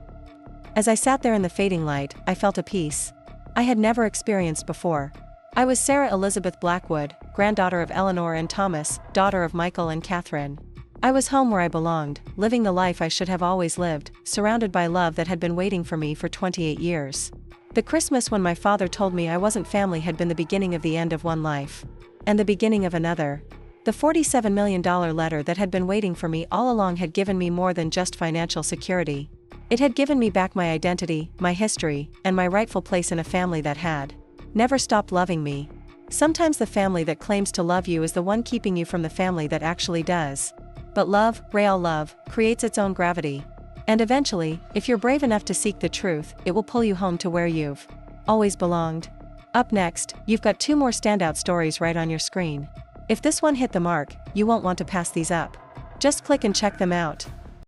As I sat there in the fading light, I felt a peace I had never experienced before. I was Sarah Elizabeth Blackwood, granddaughter of Eleanor and Thomas, daughter of Michael and Catherine. I was home where I belonged, living the life I should have always lived, surrounded by love that had been waiting for me for 28 years. The Christmas when my father told me I wasn't family had been the beginning of the end of one life. And the beginning of another. The $47 million letter that had been waiting for me all along had given me more than just financial security. It had given me back my identity, my history, and my rightful place in a family that had never stopped loving me. Sometimes the family that claims to love you is the one keeping you from the family that actually does. But love, real love, creates its own gravity. And eventually, if you're brave enough to seek the truth, it will pull you home to where you've always belonged. Up next, you've got 2 more standout stories right on your screen. If this one hit the mark, you won't want to pass these up. Just click and check them out.